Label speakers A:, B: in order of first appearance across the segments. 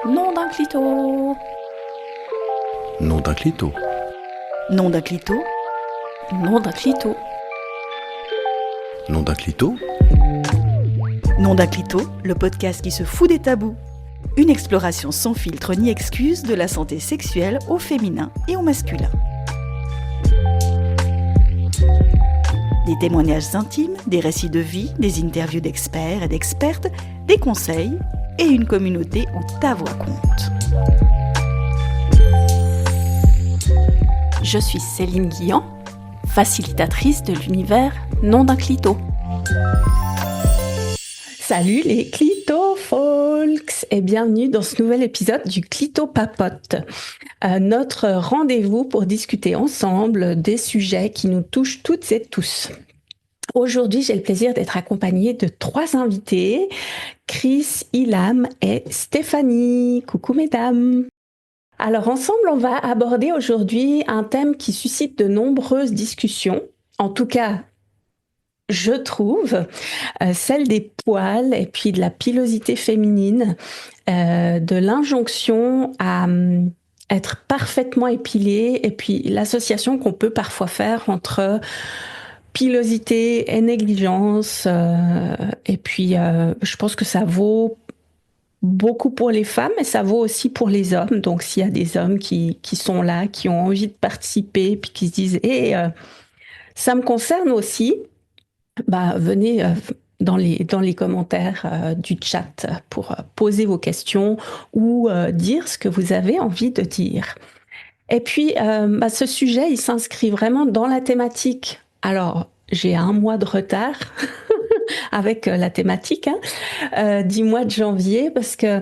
A: Nom d'un clito.
B: Nom d'un clito.
A: Nom d'un clito. Nom d'un clito.
B: Nom d'un clito.
A: Nom d'un clito, le podcast qui se fout des tabous. Une exploration sans filtre ni excuse de la santé sexuelle au féminin et au masculin. Des témoignages intimes, des récits de vie, des interviews d'experts et d'expertes, des conseils et une communauté où ta voix compte. Je suis Céline Guillan, facilitatrice de l'univers Nom d'un clito.
C: Salut les clito-folks et bienvenue dans ce nouvel épisode du Clito Papote, notre rendez-vous pour discuter ensemble des sujets qui nous touchent toutes et tous. Aujourd'hui, j'ai le plaisir d'être accompagnée de 3 invités, Chris, Ilham et Stéphanie. Coucou mesdames. Alors ensemble, on va aborder aujourd'hui un thème qui suscite de nombreuses discussions, en tout cas je trouve, celle des poils et puis de la pilosité féminine, de l'injonction à être parfaitement épilée et puis l'association qu'on peut parfois faire entre pilosité et négligence. Et puis je pense que ça vaut beaucoup pour les femmes et ça vaut aussi pour les hommes. Donc s'il y a des hommes qui sont là, qui ont envie de participer puis qui se disent hey, ça me concerne aussi, venez dans les commentaires du chat pour poser vos questions ou dire ce que vous avez envie de dire. Et puis, ce sujet, il s'inscrit vraiment dans la thématique. Alors, j'ai 1 mois de retard avec la thématique du mois de janvier parce que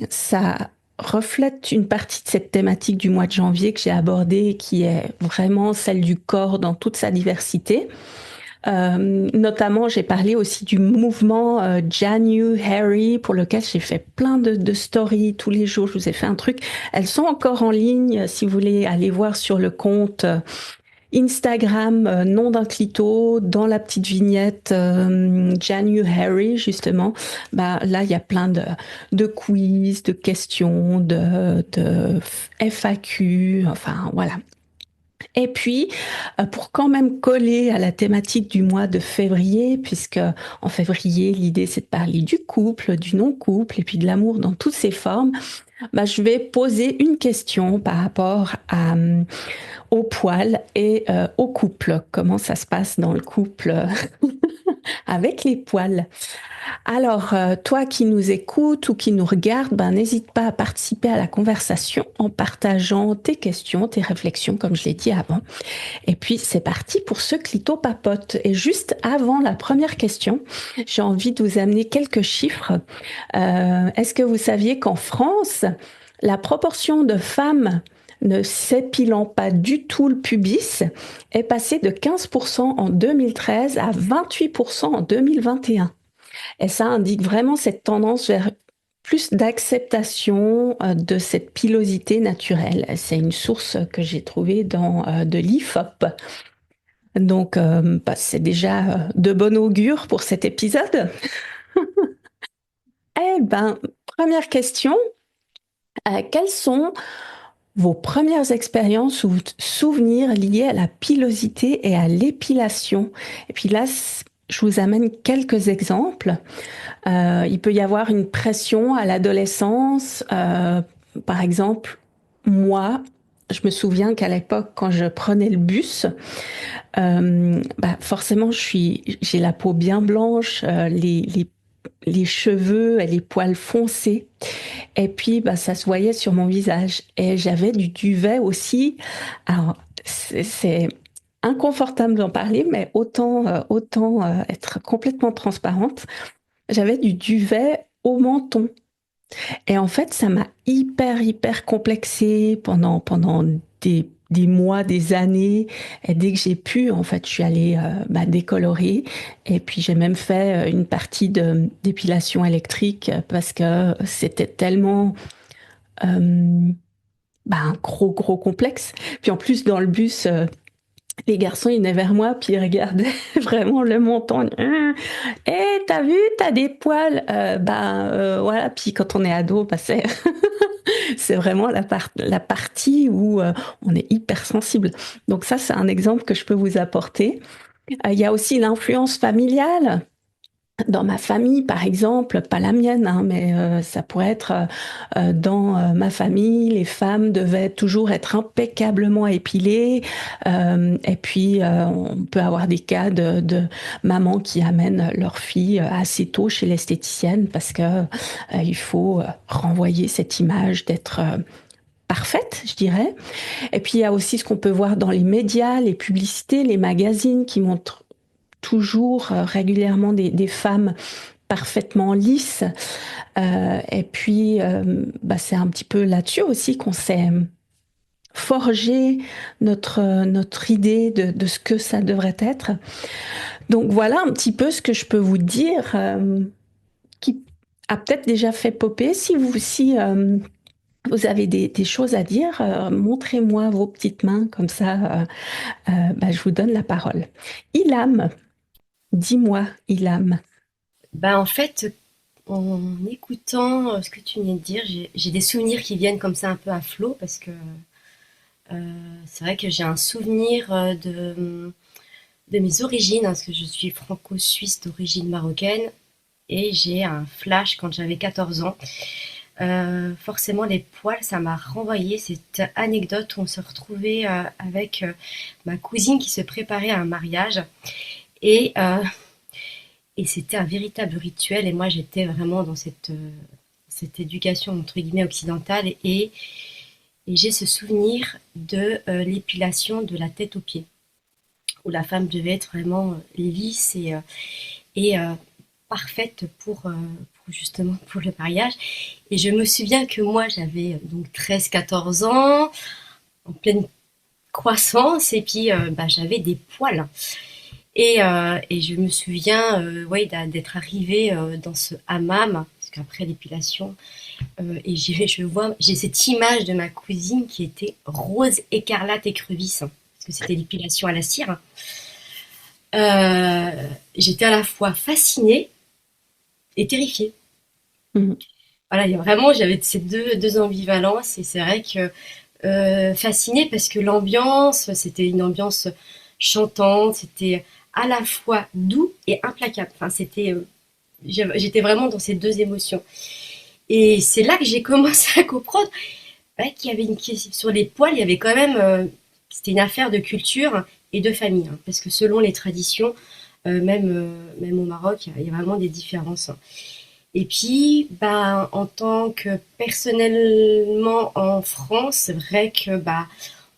C: ça reflète une partie de cette thématique du mois de janvier que j'ai abordée, qui est vraiment celle du corps dans toute sa diversité. Notamment, j'ai parlé aussi du mouvement January, pour lequel j'ai fait plein de stories tous les jours. Je vous ai fait un truc. Elles sont encore en ligne si vous voulez aller voir sur le compte Instagram Nom d'un clito, dans la petite vignette January, justement. Là, il y a plein de quiz, de questions, de FAQ, enfin voilà. Et puis, pour quand même coller à la thématique du mois de février, puisque en février, l'idée c'est de parler du couple, du non-couple et puis de l'amour dans toutes ses formes, je vais poser une question par rapport au poil et au couple. Comment ça se passe dans le couple avec les poils? Alors, toi qui nous écoutes ou qui nous regardes, n'hésite pas à participer à la conversation en partageant tes questions, tes réflexions, comme je l'ai dit avant. Et puis, c'est parti pour ce clito papote. Et juste avant la première question, j'ai envie de vous amener quelques chiffres. Est-ce que vous saviez qu'en France, la proportion de femmes ne s'épilant pas du tout le pubis est passée de 15% en 2013 à 28% en 2021. Et ça indique vraiment cette tendance vers plus d'acceptation de cette pilosité naturelle. C'est une source que j'ai trouvée dans de l'IFOP. Donc, c'est déjà de bon augure pour cet épisode. Première question. Quelles sont vos premières expériences ou souvenirs liés à la pilosité et à l'épilation? Et puis là, je vous amène quelques exemples. Il peut y avoir une pression à l'adolescence. Par exemple, moi, je me souviens qu'à l'époque, quand je prenais le bus, forcément, j'ai la peau bien blanche, les cheveux et les poils foncés. Et puis, ça se voyait sur mon visage. Et j'avais du duvet aussi. Alors, c'est inconfortable d'en parler, mais autant être complètement transparente. J'avais du duvet au menton. Et en fait, ça m'a hyper complexée pendant des mois, des années. Et dès que j'ai pu, en fait, je suis allée décolorer. Et puis, j'ai même fait une partie d'épilation électrique parce que c'était tellement un gros complexe. Puis en plus, dans le bus, les garçons, ils venaient vers moi, puis ils regardaient vraiment le menton. Eh, t'as vu, t'as des poils. Voilà. Puis quand on est ado, c'est vraiment la partie où on est hypersensible. Donc ça, c'est un exemple que je peux vous apporter. Il y a aussi l'influence familiale. Dans ma famille, par exemple, pas la mienne, hein, mais ça pourrait être dans ma famille, les femmes devaient toujours être impeccablement épilées. Et puis, on peut avoir des cas de mamans qui amènent leur fille assez tôt chez l'esthéticienne parce que il faut renvoyer cette image d'être parfaite, je dirais. Et puis, il y a aussi ce qu'on peut voir dans les médias, les publicités, les magazines qui montrent toujours régulièrement des femmes parfaitement lisses. Et puis, c'est un petit peu là-dessus aussi qu'on s'est forgé notre idée de ce que ça devrait être. Donc voilà un petit peu ce que je peux vous dire, qui a peut-être déjà fait popper. Si vous avez des choses à dire, montrez-moi vos petites mains, comme ça, je vous donne la parole. Ilham, dis-moi, Ilham.
D: En fait, en écoutant ce que tu venais de dire, j'ai des souvenirs qui viennent comme ça un peu à flot parce que c'est vrai que j'ai un souvenir de mes origines, hein, parce que je suis franco-suisse d'origine marocaine et j'ai un flash quand j'avais 14 ans. Forcément, les poils, ça m'a renvoyé cette anecdote où on se retrouvait avec ma cousine qui se préparait à un mariage et et c'était un véritable rituel. Et moi, j'étais vraiment dans cette éducation, entre guillemets, occidentale. Et j'ai ce souvenir de l'épilation de la tête aux pieds, où la femme devait être vraiment lisse et parfaite pour justement pour le mariage. Et je me souviens que moi, j'avais donc 13-14 ans, en pleine croissance, et puis j'avais des poils. Et je me souviens ouais, d'être arrivée dans ce hammam, parce qu'après l'épilation, j'ai cette image de ma cousine qui était rose écarlate écrevisse, hein, parce que c'était l'épilation à la cire. J'étais à la fois fascinée et terrifiée.
C: Mhm.
D: Voilà, j'avais ces deux ambivalences, et c'est vrai que fascinée parce que l'ambiance, c'était une ambiance chantante, c'était à la fois doux et implacable. Enfin, j'étais vraiment dans ces deux émotions. Et c'est là que j'ai commencé à comprendre qu'il y avait une question sur les poils, il y avait quand même, c'était une affaire de culture et de famille, hein, parce que selon les traditions, même au Maroc, il y a vraiment des différences, hein. Et puis, en tant que personnellement en France, c'est vrai que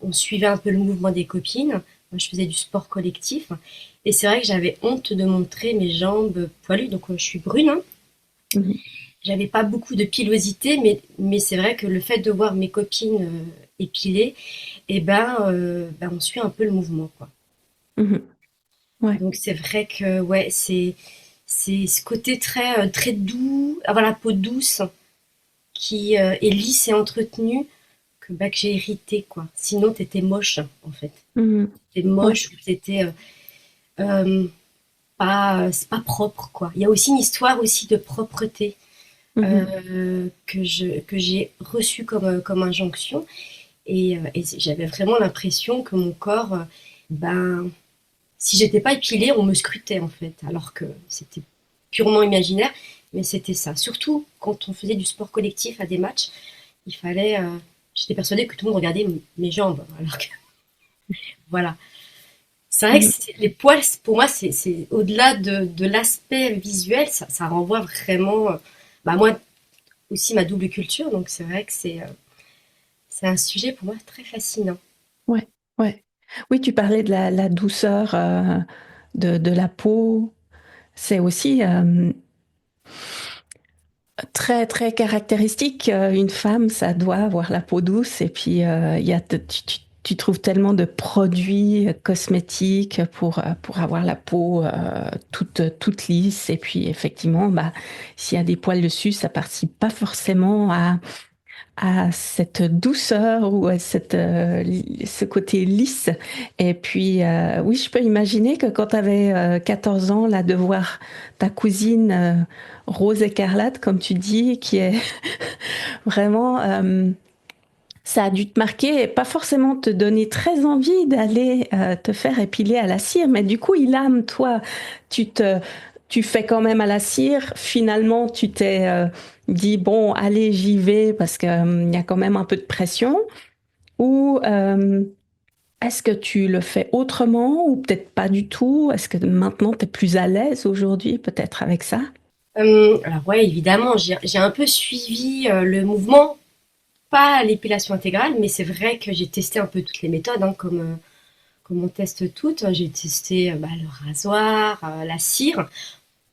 D: on suivait un peu le mouvement des copines. Moi, je faisais du sport collectif. Et c'est vrai que j'avais honte de montrer mes jambes poilues. Donc, je suis brune, hein.
C: Mhm.
D: J'avais pas beaucoup de pilosité, mais c'est vrai que le fait de voir mes copines épilées, on suit un peu le mouvement, quoi.
C: Mhm. Ouais.
D: Donc, c'est vrai que, ouais, c'est ce côté très doux, avoir la peau douce, qui est lisse et entretenue, que j'ai hérité, quoi. Sinon, t'étais moche, en fait.
C: Mhm.
D: T'étais
C: Ouais.
D: moche ou t'étais euh, c'est pas propre, quoi. Il y a aussi une histoire aussi de propreté
C: Mhm.
D: que j'ai reçue comme injonction. Et j'avais vraiment l'impression que mon corps, si j'étais pas épilée, on me scrutait, en fait. Alors que c'était purement imaginaire, mais c'était ça. Surtout quand on faisait du sport collectif à des matchs, il fallait. J'étais persuadée que tout le monde regardait mes jambes, alors que voilà. C'est vrai que
C: Mhm.
D: les poils, pour moi, c'est au-delà de l'aspect visuel, ça renvoie vraiment. Moi aussi ma double culture, donc c'est vrai que c'est un sujet pour moi très fascinant.
C: Ouais. Ouais. Oui, tu parlais de la douceur de la peau. C'est aussi très, très caractéristique. Une femme, ça doit avoir la peau douce. Et puis, tu trouves tellement de produits cosmétiques pour avoir la peau toute lisse. Et puis, effectivement, s'il y a des poils dessus, ça participe pas forcément à cette douceur ou à ce côté lisse. Et puis, oui, je peux imaginer que quand tu avais 14 ans, là, de voir ta cousine Rose Écarlate, comme tu dis, qui est vraiment... ça a dû te marquer et pas forcément te donner très envie d'aller te faire épiler à la cire, mais du coup, Ilham, toi, tu te, tu fais quand même à la cire. Finalement, tu t'es dit, bon, allez, j'y vais parce que, il y a quand même un peu de pression. Ou est-ce que tu le fais autrement ou peut-être pas du tout? Est-ce que maintenant, tu es plus à l'aise aujourd'hui peut-être avec ça?
D: Alors ouais, évidemment, j'ai un peu suivi le mouvement, pas l'épilation intégrale, mais c'est vrai que j'ai testé un peu toutes les méthodes, hein, comme on teste toutes. J'ai testé le rasoir, la cire,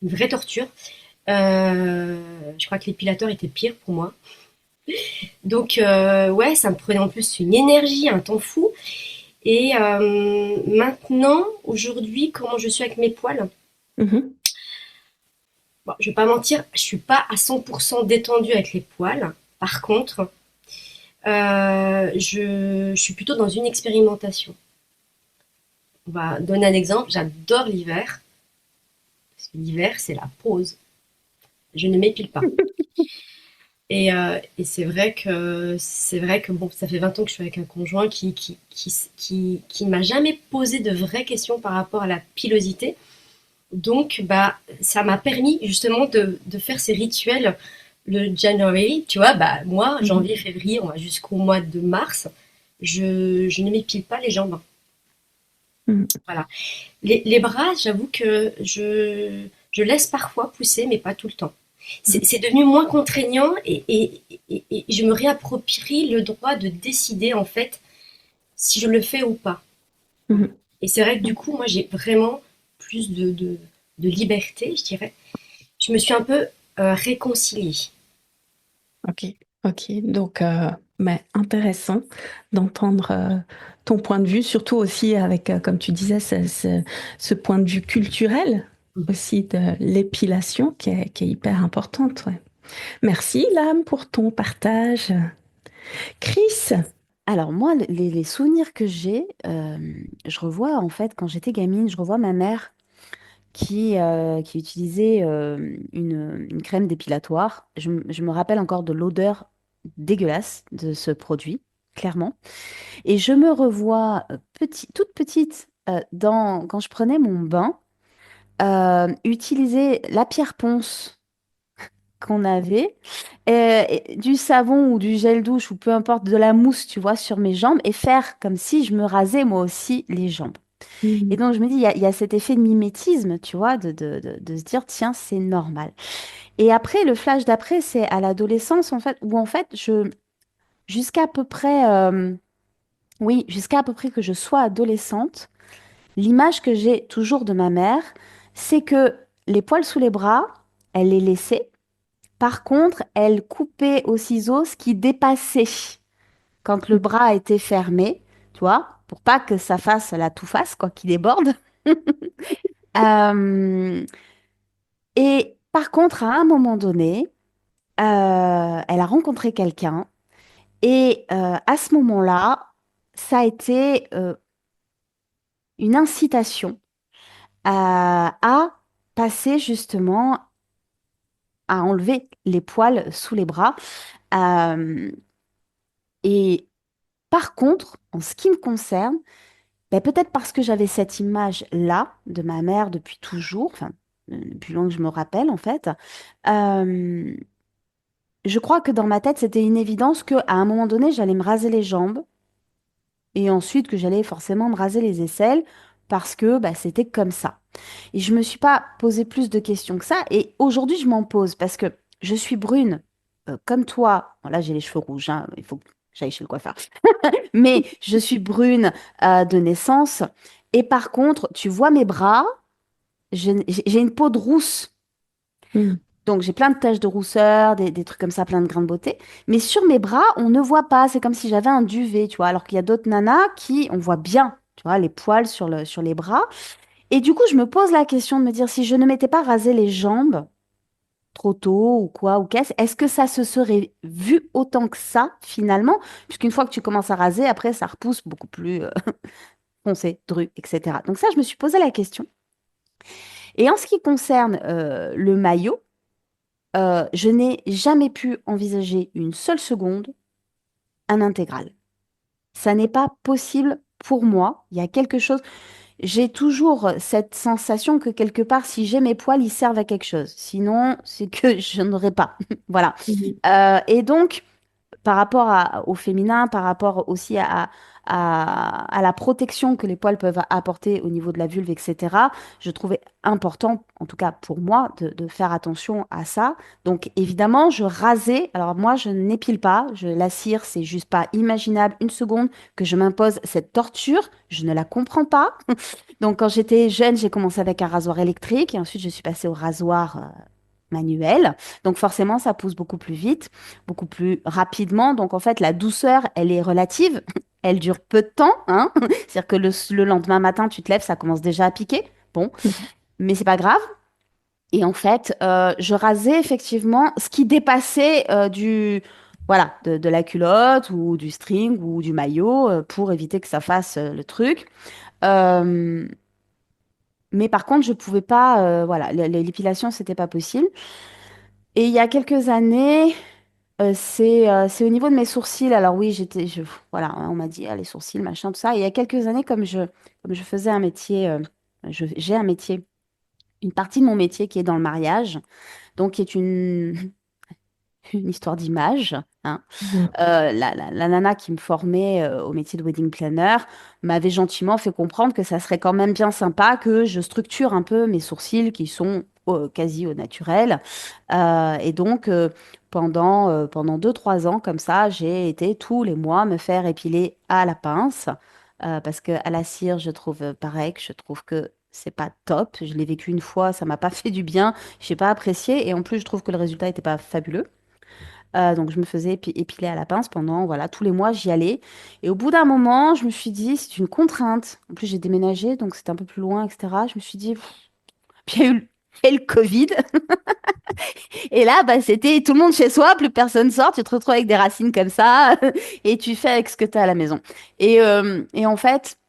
D: une vraie torture. Je crois que l'épilateur était pire pour moi. Donc ouais, ça me prenait en plus une énergie, un temps fou. Et maintenant, aujourd'hui, comment je suis avec mes poils?
C: Mhm.
D: Bon, je vais pas mentir, je suis pas à 100% détendue avec les poils. Par contre, je suis plutôt dans une expérimentation. On va donner un exemple. J'adore l'hiver, parce que l'hiver, c'est la pause. Je ne m'épile pas. Et c'est vrai que bon, ça fait 20 ans que je suis avec un conjoint qui ne m'a jamais posé de vraies questions par rapport à la pilosité. Donc, ça m'a permis justement de faire ces rituels le January. Tu vois, moi,
C: Mhm.
D: janvier, février, on va jusqu'au mois de mars. Je ne m'épile pas les jambes.
C: Mhm.
D: Voilà. Les bras, j'avoue que je laisse parfois pousser, mais pas tout le temps. C'est devenu moins contraignant et je me réapproprie le droit de décider en fait si je le fais ou pas.
C: Mhm.
D: Et c'est vrai que du coup, moi, j'ai vraiment plus de liberté, je dirais. Je me suis un peu réconciliée.
C: Ok, ok. Donc, mais intéressant d'entendre ton point de vue, surtout aussi avec, comme tu disais, ce point de vue culturel aussi de l'épilation qui est hyper importante. Ouais. Merci, Lame, pour ton partage. Chris.
E: Alors moi, les souvenirs que j'ai, je revois en fait quand j'étais gamine, je revois ma mère qui utilisait une crème dépilatoire. Je me rappelle encore de l'odeur dégueulasse de ce produit, clairement. Et je me revois toute petite quand je prenais mon bain, utiliser la pierre ponce qu'on avait, et du savon ou du gel douche ou peu importe, de la mousse, tu vois, sur mes jambes et faire comme si je me rasais moi aussi les jambes. Et
C: Mhm.
E: donc, je me dis, il y a cet effet de mimétisme, tu vois, de se dire, tiens, c'est normal. Et après, le flash d'après, c'est à l'adolescence, en fait, où en fait, jusqu'à peu près, oui, jusqu'à peu près que je sois adolescente, l'image que j'ai toujours de ma mère, c'est que les poils sous les bras, elle les laissait. Par contre, elle coupait au ciseau ce qui dépassait quand le bras était fermé, tu vois, pour pas que ça fasse la tout-face, quoi, qui déborde. Euh, et par contre, à un moment donné, elle a rencontré quelqu'un et à ce moment-là, ça a été une incitation à passer justement à enlever les poils sous les bras. Euh, et par contre, en ce qui me concerne, ben, peut-être parce que j'avais cette image-là de ma mère depuis toujours, enfin, depuis loin que je me rappelle en fait, euh, je crois que dans ma tête, c'était une évidence qu'à un moment donné, j'allais me raser les jambes et ensuite que j'allais forcément me raser les aisselles parce que bah, c'était comme ça. Et je me suis pas posé plus de questions que ça. Et aujourd'hui, je m'en pose parce que je suis brune comme toi. Bon, là, j'ai les cheveux rouges, hein, il faut que j'aille chez le coiffeur. Mais je suis brune de naissance. Et par contre, tu vois mes bras, j'ai une peau de rousse.
C: Mhm.
E: Donc, j'ai plein de taches de rousseur, des trucs comme ça, plein de grains de beauté. Mais sur mes bras, on ne voit pas. C'est comme si j'avais un duvet, tu vois. Alors qu'il y a d'autres nanas qui, on voit bien, tu vois, les poils sur les bras. Et du coup, je me pose la question de me dire, si je ne m'étais pas rasé les jambes, trop tôt ou quoi ou qu'est-ce? Est-ce que ça se serait vu autant que ça finalement? Puisqu'une fois que tu commences à raser, après ça repousse beaucoup plus foncé, dru, etc. Donc ça, je me suis posé la question. Et en ce qui concerne le maillot, je n'ai jamais pu envisager une seule seconde un intégral. Ça n'est pas possible pour moi. Il y a quelque chose. J'ai toujours cette sensation que quelque part, si j'ai mes poils, ils servent à quelque chose. Sinon, c'est que je n'aurais pas. Voilà.
C: Mhm.
E: Et donc, par rapport au féminin, par rapport aussi à la protection que les poils peuvent apporter au niveau de la vulve, etc., je trouvais important, en tout cas pour moi, de faire attention à ça. Donc évidemment, je rasais. Alors moi, je n'épile pas. La cire, c'est juste pas imaginable une seconde que je m'impose cette torture. Je ne la comprends pas. Donc quand j'étais jeune, j'ai commencé avec un rasoir électrique et ensuite je suis passée au rasoir manuel. Donc forcément, ça pousse beaucoup plus vite, beaucoup plus rapidement. Donc en fait, la douceur, elle est relative. Elle dure peu de temps, hein. C'est-à-dire que le lendemain matin, tu te lèves, ça commence déjà à piquer. Bon, mais c'est pas grave. Et en fait, je rasais effectivement ce qui dépassait voilà, de la culotte ou du string ou du maillot pour éviter que ça fasse le truc. Euh, mais par contre, je pouvais pas, voilà, l'épilation, c'était pas possible. Et il y a quelques années, c'est au niveau de mes sourcils. Alors oui, voilà, hein, on m'a dit, ah, les sourcils, machin, tout ça. Et il y a quelques années, comme je faisais un métier, j'ai un métier, une partie de mon métier qui est dans le mariage, donc qui est une histoire d'image, hein.
C: Mhm.
E: La nana qui me formait au métier de wedding planner m'avait gentiment fait comprendre que ça serait quand même bien sympa que je structure un peu mes sourcils qui sont quasi au naturel. Et donc, pendant 2, 3 ans, comme ça, j'ai été tous les mois me faire épiler à la pince. Parce que à la cire, je trouve pareil, que je trouve que c'est pas top. Je l'ai vécu une fois, ça m'a pas fait du bien, j'ai pas apprécié. Et en plus, je trouve que le résultat était pas fabuleux. Donc je me faisais épiler à la pince pendant, voilà, tous les mois, j'y allais. Et au bout d'un moment, je me suis dit, c'est une contrainte. En plus, j'ai déménagé, donc c'était un peu plus loin, etc. Je me suis dit, pff, puis il y a eu le Covid. Et là, bah, c'était tout le monde chez soi, plus personne sort, tu te retrouves avec des racines comme ça, et tu fais avec ce que tu as à la maison. Et en fait,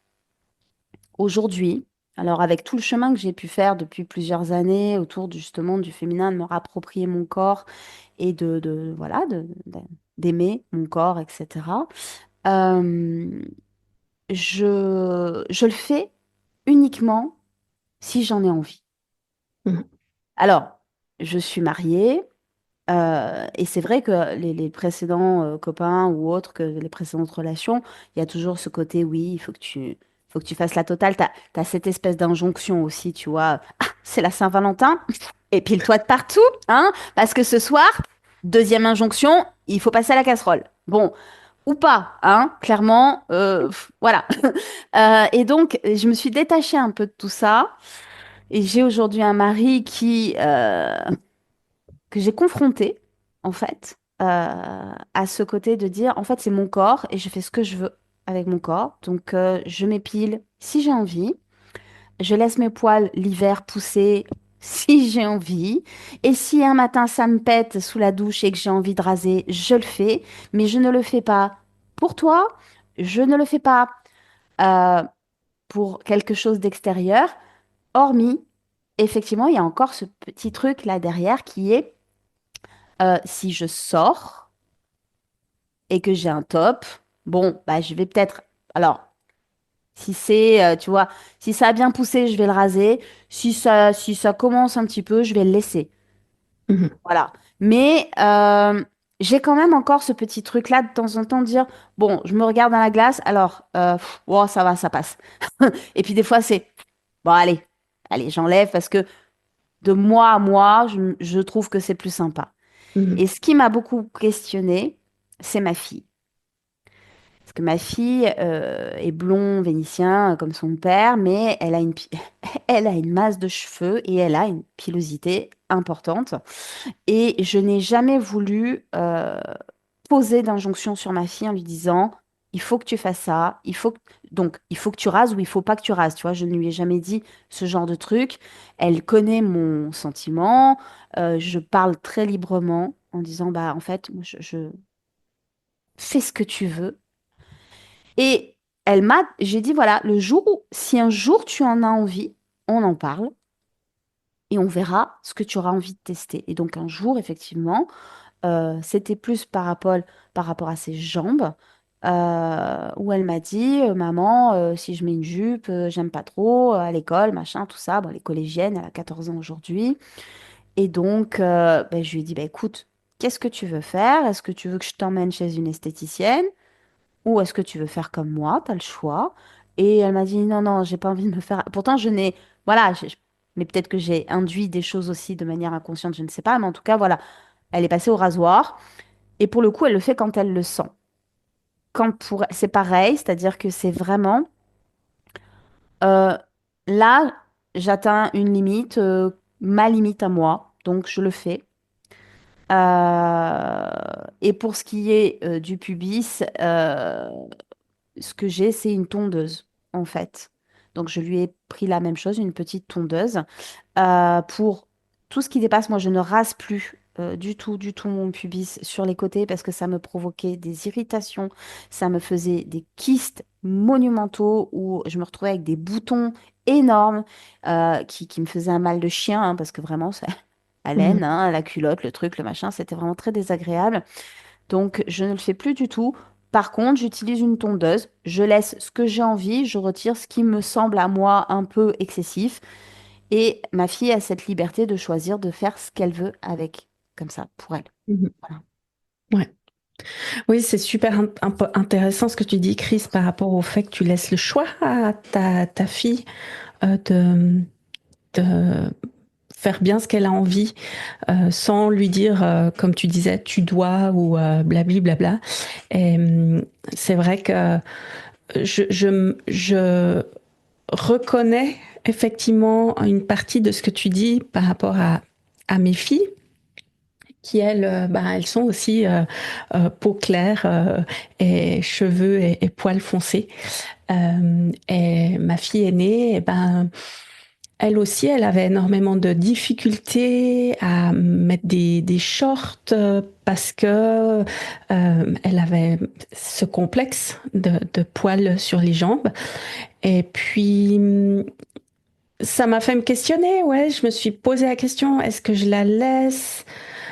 E: aujourd'hui, alors avec tout le chemin que j'ai pu faire depuis plusieurs années autour justement du féminin, de me rapproprier mon corps et voilà, d'aimer mon corps, etc. euh, je le fais uniquement si j'en ai envie.
C: Mhm.
E: Alors, je suis mariée. Et c'est vrai que les précédents copains ou autres, que les précédentes relations, il y a toujours ce côté, oui, il faut que tu fasses la totale. T'as cette espèce d'injonction aussi, tu vois. Ah, c'est la Saint-Valentin, épile-toi de partout, hein, parce que ce soir, deuxième injonction, il faut passer à la casserole. Bon, ou pas, hein, clairement, voilà. Et donc, je me suis détachée un peu de tout ça. Et j'ai aujourd'hui un mari que j'ai confronté, en fait, à ce côté de dire, en fait, c'est mon corps et je fais ce que je veux avec mon corps. Donc, je m'épile si j'ai envie. Je laisse mes poils l'hiver pousser si j'ai envie. Et si un matin ça me pète sous la douche et que j'ai envie de raser, je le fais. Mais je ne le fais pas pour toi. Je ne le fais pas euh, pour quelque chose d'extérieur. Hormis, effectivement, il y a encore ce petit truc là derrière qui est si je sors et que j'ai un top, bon, bah, je vais peut-être. Alors, si c'est, tu vois, si ça a bien poussé, je vais le raser. Si ça commence un petit peu, je vais le laisser.
C: Mhm.
E: Voilà. Mais j'ai quand même encore ce petit truc-là de temps en temps de dire, bon, je me regarde dans la glace, alors, oh, ça va, ça passe. Et puis des fois, c'est, bon, allez, j'enlève parce que de moi à moi, je trouve que c'est plus sympa.
C: Mhm.
E: Et ce qui m'a beaucoup questionné, c'est ma fille. Parce que ma fille est blond vénitien comme son père, mais elle a une masse de cheveux et elle a une pilosité importante. Et je n'ai jamais voulu poser d'injonction sur ma fille en lui disant, il faut que tu fasses ça, donc il faut que tu rases ou il faut pas que tu rases, tu vois, je ne lui ai jamais dit ce genre de truc. Elle connaît mon sentiment, je parle très librement en disant, bah en fait, moi, je fais ce que tu veux. Et j'ai dit, voilà, si un jour tu en as envie, on en parle et on verra ce que tu auras envie de tester. Et donc un jour, effectivement, c'était plus par rapport à ses jambes, où elle m'a dit, maman, si je mets une jupe, j'aime pas trop, à l'école, machin, tout ça. Bon, elle est collégienne, elle a 14 ans aujourd'hui. Et donc, ben, je lui ai dit, bah, écoute, qu'est-ce que tu veux faire? Est-ce que tu veux que je t'emmène chez une esthéticienne? Ou est-ce que tu veux faire comme moi? T'as le choix. Et elle m'a dit, non, non, j'ai pas envie de me faire. Pourtant, je n'ai. Voilà, mais peut-être que j'ai induit des choses aussi de manière inconsciente, je ne sais pas. Mais en tout cas, voilà, elle est passée au rasoir. Et pour le coup, elle le fait quand elle le sent. C'est pareil, c'est-à-dire que c'est vraiment euh, là, j'atteins une limite, ma limite à moi, donc je le fais. Et pour ce qui est du pubis, ce que j'ai, c'est une tondeuse, en fait. Donc je lui ai pris la même chose, une petite tondeuse. Pour tout ce qui dépasse, moi, je ne rase plus du tout mon pubis sur les côtés parce que ça me provoquait des irritations, ça me faisait des kystes monumentaux où je me retrouvais avec des boutons énormes qui me faisaient un mal de chien hein, parce que vraiment, ça,
C: Mhm.
E: haleine, hein, la culotte, le truc, le machin, c'était vraiment très désagréable. Donc, je ne le fais plus du tout. Par contre, j'utilise une tondeuse. Je laisse ce que j'ai envie, je retire ce qui me semble à moi un peu excessif. Et ma fille a cette liberté de choisir de faire ce qu'elle veut avec, comme ça, pour elle.
C: Mhm.
E: Voilà.
C: Ouais. Oui, c'est super intéressant ce que tu dis, Chris, par rapport au fait que tu laisses le choix à ta fille de faire bien ce qu'elle a envie, sans lui dire, comme tu disais, tu dois ou blabli blabla. Et c'est vrai que je reconnais effectivement une partie de ce que tu dis par rapport à mes filles qui elles, bah, elles sont aussi peau claire et cheveux et poils foncés. Et ma fille aînée, eh ben, elle aussi, elle avait énormément de difficultés à mettre des shorts parce que elle avait ce complexe de poils sur les jambes. Et puis, ça m'a fait me questionner, ouais, je me suis posé la question, est-ce que je la laisse,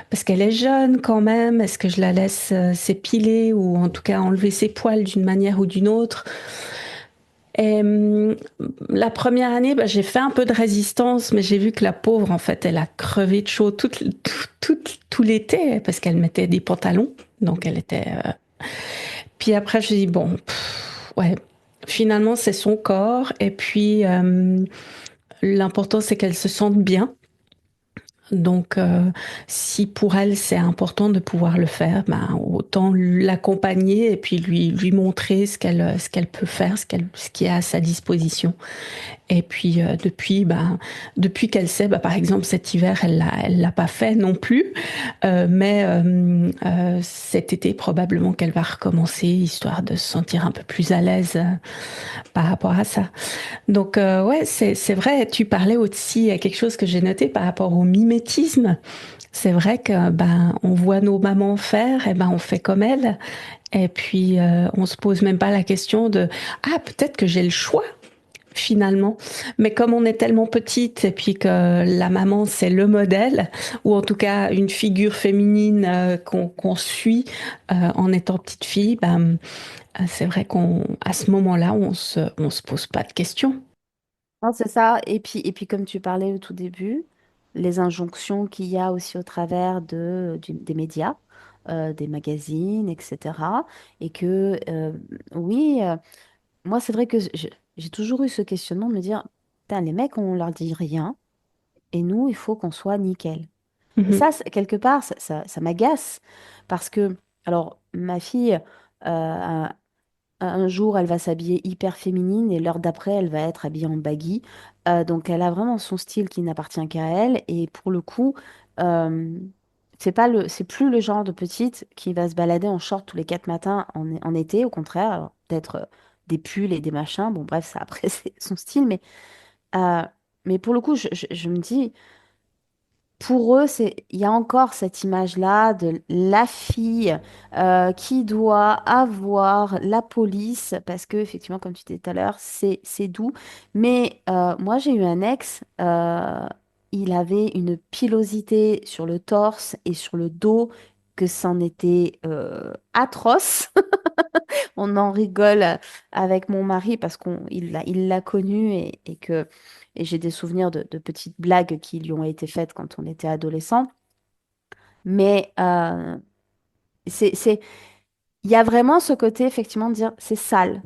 C: parce qu'elle est jeune quand même, est-ce que je la laisse s'épiler ou en tout cas enlever ses poils d'une manière ou d'une autre? Et la première année, bah, j'ai fait un peu de résistance, mais j'ai vu que la pauvre, en fait, elle a crevé de chaud tout l'été parce qu'elle mettait des pantalons, donc elle était. Puis après, je me dis bon, ouais, finalement c'est son corps et puis l'important c'est qu'elle se sente bien. Donc, si pour elle c'est important de pouvoir le faire, ben, autant l'accompagner et puis lui montrer ce qu'elle peut faire, ce qui est à sa disposition. Et puis depuis qu'elle sait, bah, par exemple cet hiver, elle l'a pas fait non plus, mais cet été probablement qu'elle va recommencer histoire de se sentir un peu plus à l'aise par rapport à ça. Donc ouais, c'est vrai. Tu parlais aussi à quelque chose que j'ai noté par rapport au mimétisme. C'est vrai que ben on voit nos mamans faire, et ben on fait comme elles. Et puis on se pose même pas la question de ah peut-être que j'ai le choix finalement. Mais comme on est tellement petite et puis que la maman c'est le modèle, ou en tout cas une figure féminine qu'on suit en étant petite fille, ben, c'est vrai qu'à ce moment-là, on se pose pas de questions.
E: Non, c'est ça. Et puis, comme tu parlais au tout début, les injonctions qu'il y a aussi au travers des médias, des magazines, etc. Et que, oui, moi, c'est vrai que j'ai toujours eu ce questionnement de me dire, putain, les mecs, on leur dit rien, et nous, il faut qu'on soit nickel. Et
C: Mhm.
E: ça, quelque part, ça m'agace, parce que, alors, ma fille, un jour, elle va s'habiller hyper féminine et l'heure d'après, elle va être habillée en baggy. Donc, elle a vraiment son style qui n'appartient qu'à elle. Et pour le coup, euh, c'est plus le genre de petite qui va se balader en short tous les 4 matins en été, au contraire. Alors, peut-être des pulls et des machins. Bon, bref, ça après, c'est son style. Euh, mais pour le coup, je me dis, pour eux, il y a encore cette image-là de la fille qui doit avoir la police, parce que, effectivement, comme tu disais tout à l'heure, c'est doux. Mais moi, j'ai eu un ex, il avait une pilosité sur le torse et sur le dos, que c'en était atroce. On en rigole avec mon mari parce il l'a connu et j'ai des souvenirs de petites blagues qui lui ont été faites quand on était adolescent. Mais c'est, il y a vraiment ce côté, effectivement, de dire c'est sale.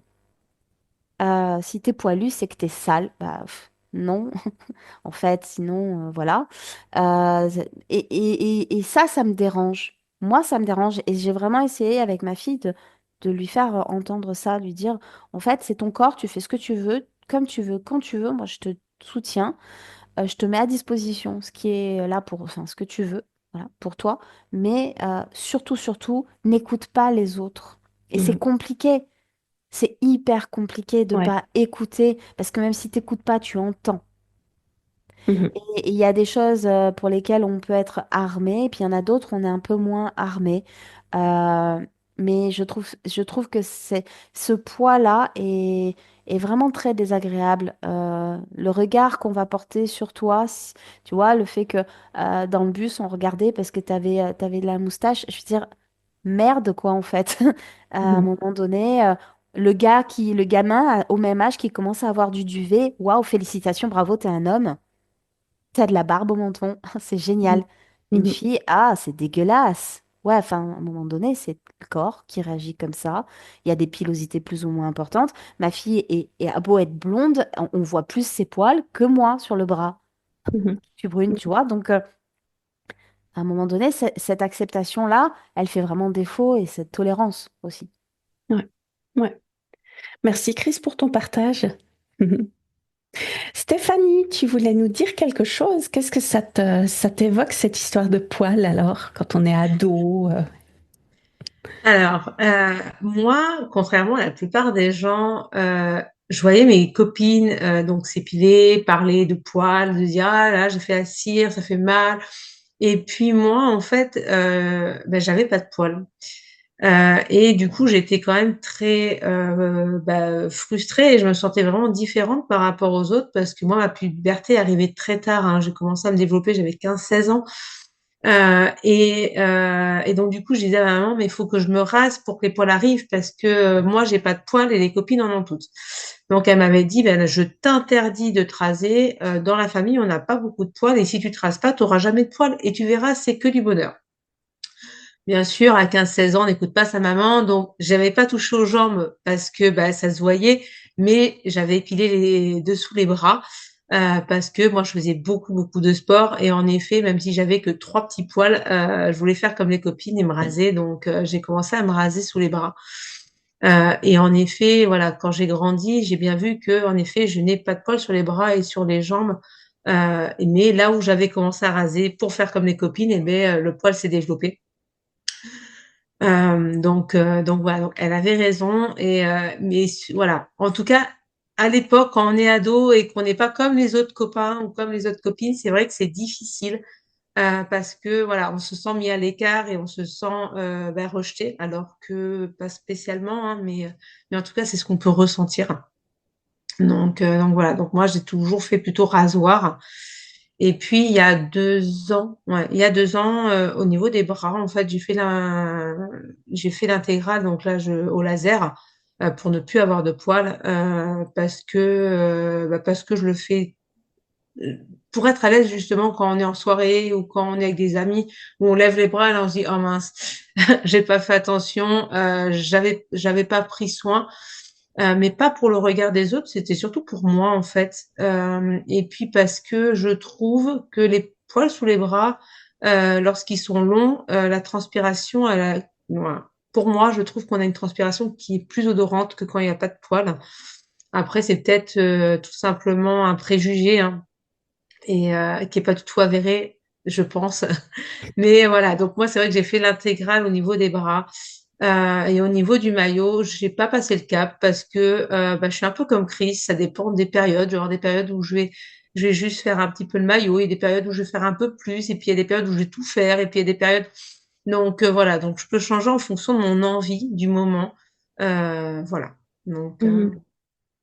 E: Si t'es poilu, c'est que t'es sale. Bah, non, en fait, sinon, voilà. Et ça me dérange. Moi, ça me dérange. Et j'ai vraiment essayé avec ma fille de lui faire entendre ça, lui dire, en fait, c'est ton corps, tu fais ce que tu veux, comme tu veux, quand tu veux. Moi, je te soutiens, je te mets à disposition ce qui est là pour, enfin, ce que tu veux, voilà, pour toi. Mais surtout, surtout, n'écoute pas les autres. Et c'est
C: Mhm.
E: compliqué. C'est hyper compliqué de
C: Ouais.
E: pas écouter, parce que même si t'écoutes pas, tu entends.
C: Mhm.
E: Et il y a des choses pour lesquelles on peut être armé, et puis il y en a d'autres, on est un peu moins armé. Euh, mais je trouve que ce poids-là est vraiment très désagréable. Le regard qu'on va porter sur toi, tu vois, le fait que dans le bus, on regardait parce que t'avais de la moustache, je veux dire, merde, quoi, en fait. À un
C: Mhm.
E: moment donné, le gamin au même âge qui commence à avoir du duvet, waouh, félicitations, bravo, t'es un homme. T'as de la barbe au menton, c'est génial. Une
C: Mhm.
E: fille, ah, c'est dégueulasse. Ouais, enfin, à un moment donné, c'est le corps qui réagit comme ça. Il y a des pilosités plus ou moins importantes. Ma fille a beau être blonde, on voit plus ses poils que moi sur le bras.
C: Mhm.
E: Tu brune, tu vois. Donc, à un moment donné, cette acceptation-là, elle fait vraiment défaut et cette tolérance aussi.
C: Ouais. Ouais. Merci Chris pour ton partage. Stéphanie, tu voulais nous dire quelque chose? Qu'est-ce que ça t'évoque cette histoire de poils alors, quand on est ado?
F: Alors, moi, contrairement à la plupart des gens, je voyais mes copines donc s'épiler, parler de poils, de dire ah là j'ai fait la cire, ça fait mal. Et puis moi, en fait, ben, j'avais pas de poils. Et du coup, j'étais quand même très frustrée et je me sentais vraiment différente par rapport aux autres parce que moi, ma puberté arrivait très tard, hein. J'ai commencé à me développer, j'avais 15-16 ans. Et donc du coup, je disais à ma maman, mais il faut que je me rase pour que les poils arrivent parce que moi, j'ai pas de poils et les copines en ont toutes. Donc elle m'avait dit, ben, je t'interdis de te raser. Dans la famille, on n'a pas beaucoup de poils et si tu te rases pas, tu auras jamais de poils et tu verras, c'est que du bonheur. Bien sûr, à 15-16 ans, on n'écoute pas sa maman, donc j'avais pas touché aux jambes parce que bah, ça se voyait, mais j'avais épilé les dessous les bras parce que moi je faisais beaucoup beaucoup de sport et en effet, même si j'avais que 3 petits poils, je voulais faire comme les copines et me raser, donc j'ai commencé à me raser sous les bras. Et en effet, voilà, quand j'ai grandi, j'ai bien vu que en effet, je n'ai pas de poils sur les bras et sur les jambes. Mais là où j'avais commencé à raser pour faire comme les copines, et ben, le poil s'est développé. Donc voilà, donc elle avait raison voilà. En tout cas, à l'époque, quand on est ado et qu'on n'est pas comme les autres copains ou comme les autres copines, c'est vrai que c'est difficile parce que voilà, on se sent mis à l'écart et on se sent rejeté, alors que pas spécialement, hein, mais en tout cas, c'est ce qu'on peut ressentir. Donc voilà, donc moi j'ai toujours fait plutôt rasoir. Et puis il y a 2 ans, ouais, il y a 2 ans, au niveau des bras, en fait, j'ai fait l'intégrale, donc là au laser, pour ne plus avoir de poils, parce que je le fais euh, pour être à l'aise justement quand on est en soirée ou quand on est avec des amis où on lève les bras et là on se dit oh mince, j'ai pas fait attention, j'avais pas pris soin. Mais pas pour le regard des autres, c'était surtout pour moi en fait. Et puis parce que je trouve que les poils sous les bras, lorsqu'ils sont longs, la transpiration, voilà. Pour moi, je trouve qu'on a une transpiration qui est plus odorante que quand il n'y a pas de poils. Après, c'est peut-être tout simplement un préjugé, hein, et qui est pas du tout avéré. je pense. Mais voilà, donc moi, c'est vrai que j'ai fait l'intégrale au niveau des bras. Et au niveau du maillot, j'ai pas passé le cap parce que je suis un peu comme Chris, ça dépend des périodes. Genre des périodes où je vais juste faire un petit peu le maillot, et des périodes où je vais faire un peu plus, et puis il y a des périodes où je vais tout faire, et puis il y a des périodes. Donc voilà, donc je peux changer en fonction de mon envie du moment. Voilà, donc
C: Mhm.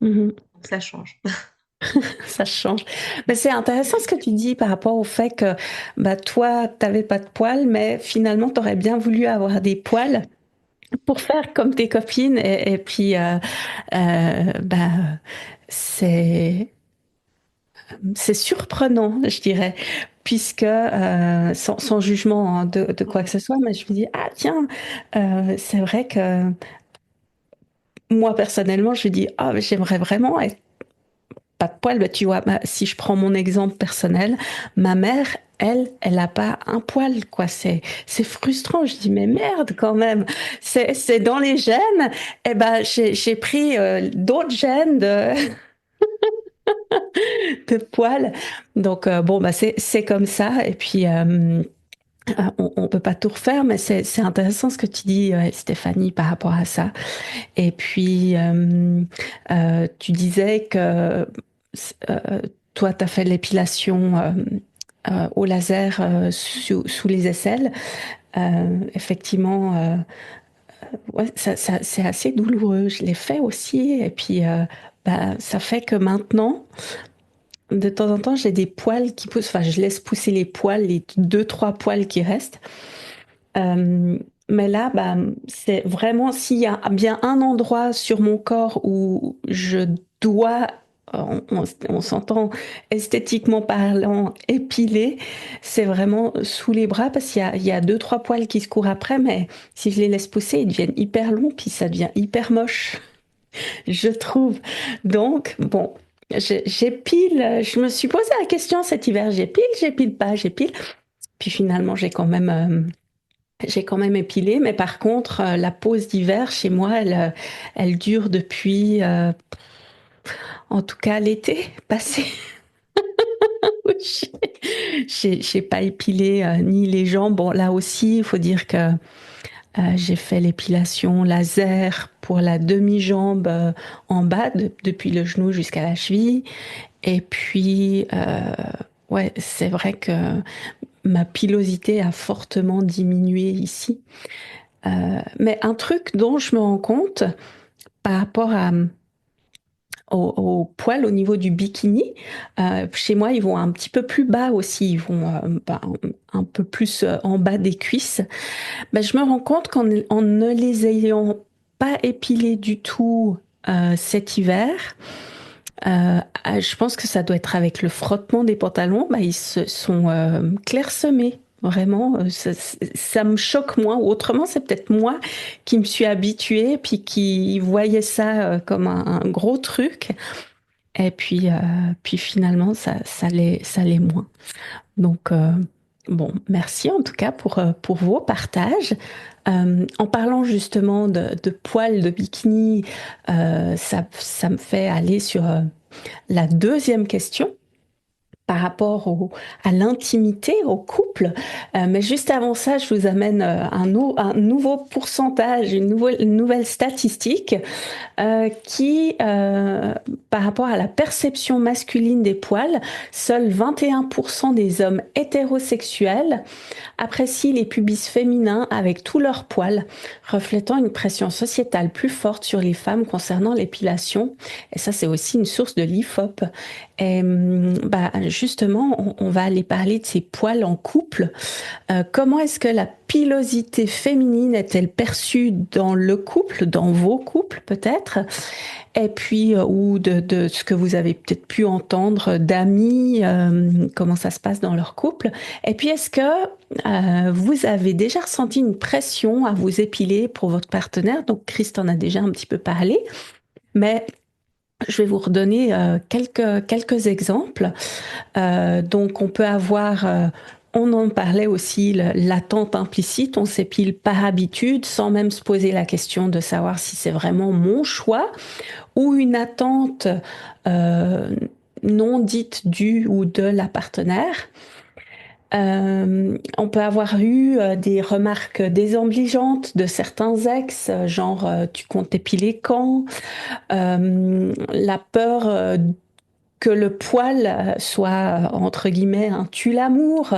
C: Mhm.
F: ça change.
C: Ça change. Mais c'est intéressant ce que tu dis par rapport au fait que bah, toi, tu n'avais pas de poils, mais finalement, tu aurais bien voulu avoir des poils pour faire comme tes copines. Et puis, bah, c'est, c'est surprenant, je dirais, puisque, sans jugement hein, de quoi que ce soit, mais je me dis, ah tiens, c'est vrai que moi, personnellement, je dis, ah, j'aimerais vraiment être pas de poils. Bah, tu vois, si je prends mon exemple personnel, ma mère, elle n'a pas un poil, quoi. C'est frustrant. Je dis, mais merde, quand même. C'est dans les gènes. Eh ben, j'ai pris d'autres gènes de poils. Donc, bon, bah, c'est comme ça. Et puis, on peut pas tout refaire, mais c'est intéressant ce que tu dis, Stéphanie, par rapport à ça. Et puis, tu disais que toi, tu as fait l'épilation au laser sous les aisselles. Effectivement, ouais, c'est assez douloureux. Je l'ai fait aussi. Et puis, bah, ça fait que maintenant, de temps en temps, j'ai des poils qui poussent. Enfin, je laisse pousser les poils, les deux, trois poils qui restent. Mais là, bah, c'est vraiment s'il y a bien un endroit sur mon corps où je dois, on s'entend esthétiquement parlant, épiler, c'est vraiment sous les bras parce il y a deux, trois poils qui se courent après, mais si je les laisse pousser, ils deviennent hyper longs, puis ça devient hyper moche, je trouve. Donc, bon, j'épile, je me suis posé la question cet hiver, j'épile pas, j'épile. Puis finalement, j'ai quand même épilé, mais par contre, la pause d'hiver chez moi, elle dure depuis, en tout cas l'été passé. J'ai pas épilé ni les jambes. Bon, là aussi, il faut dire que j'ai fait l'épilation laser pour la demi-jambe en bas, depuis le genou jusqu'à la cheville. Et puis, ouais, c'est vrai que ma pilosité a fortement diminué ici. Mais un truc dont je me rends compte par rapport au poil au niveau du bikini, chez moi, ils vont un petit peu plus bas aussi, ils vont un peu plus en bas des cuisses. Ben, je me rends compte qu'en ne les ayant pas épilés du tout cet hiver, je pense que ça doit être avec le frottement des pantalons, ben, ils se sont clairsemés. Vraiment, ça me choque moins. Ou autrement, c'est peut-être moi qui me suis habituée, puis qui voyais ça comme un gros truc. Et puis finalement, ça l'est moins. Donc, bon, merci en tout cas pour vos partages. En parlant justement de poils de bikini, ça me fait aller sur la deuxième question par rapport à l'intimité, au couple. Mais juste avant ça, je vous amène un nouveau pourcentage, une nouvelle statistique qui, par rapport à la perception masculine des poils, seuls 21% des hommes hétérosexuels apprécient les pubis féminins avec tous leurs poils, reflétant une pression sociétale plus forte sur les femmes concernant l'épilation. Et ça, c'est aussi une source de l'IFOP. Et bah, justement, on va aller parler de ces poils en couple. Comment est-ce que la pilosité féminine est-elle perçue dans le couple, dans vos couples peut-être? Et puis, ou de ce que vous avez peut-être pu entendre d'amis, comment ça se passe dans leur couple. Et puis, est-ce que vous avez déjà ressenti une pression à vous épiler pour votre partenaire? Donc, Chris en a déjà un petit peu parlé, mais je vais vous redonner quelques exemples. Donc, on peut avoir, on en parlait aussi, l'attente implicite. On s'épile par habitude, sans même se poser la question de savoir si c'est vraiment mon choix ou une attente non dite du ou de la partenaire. On peut avoir eu des remarques désobligeantes de certains ex, genre tu comptes t'épiler quand? La peur que le poil soit, entre guillemets, un tue-l'amour,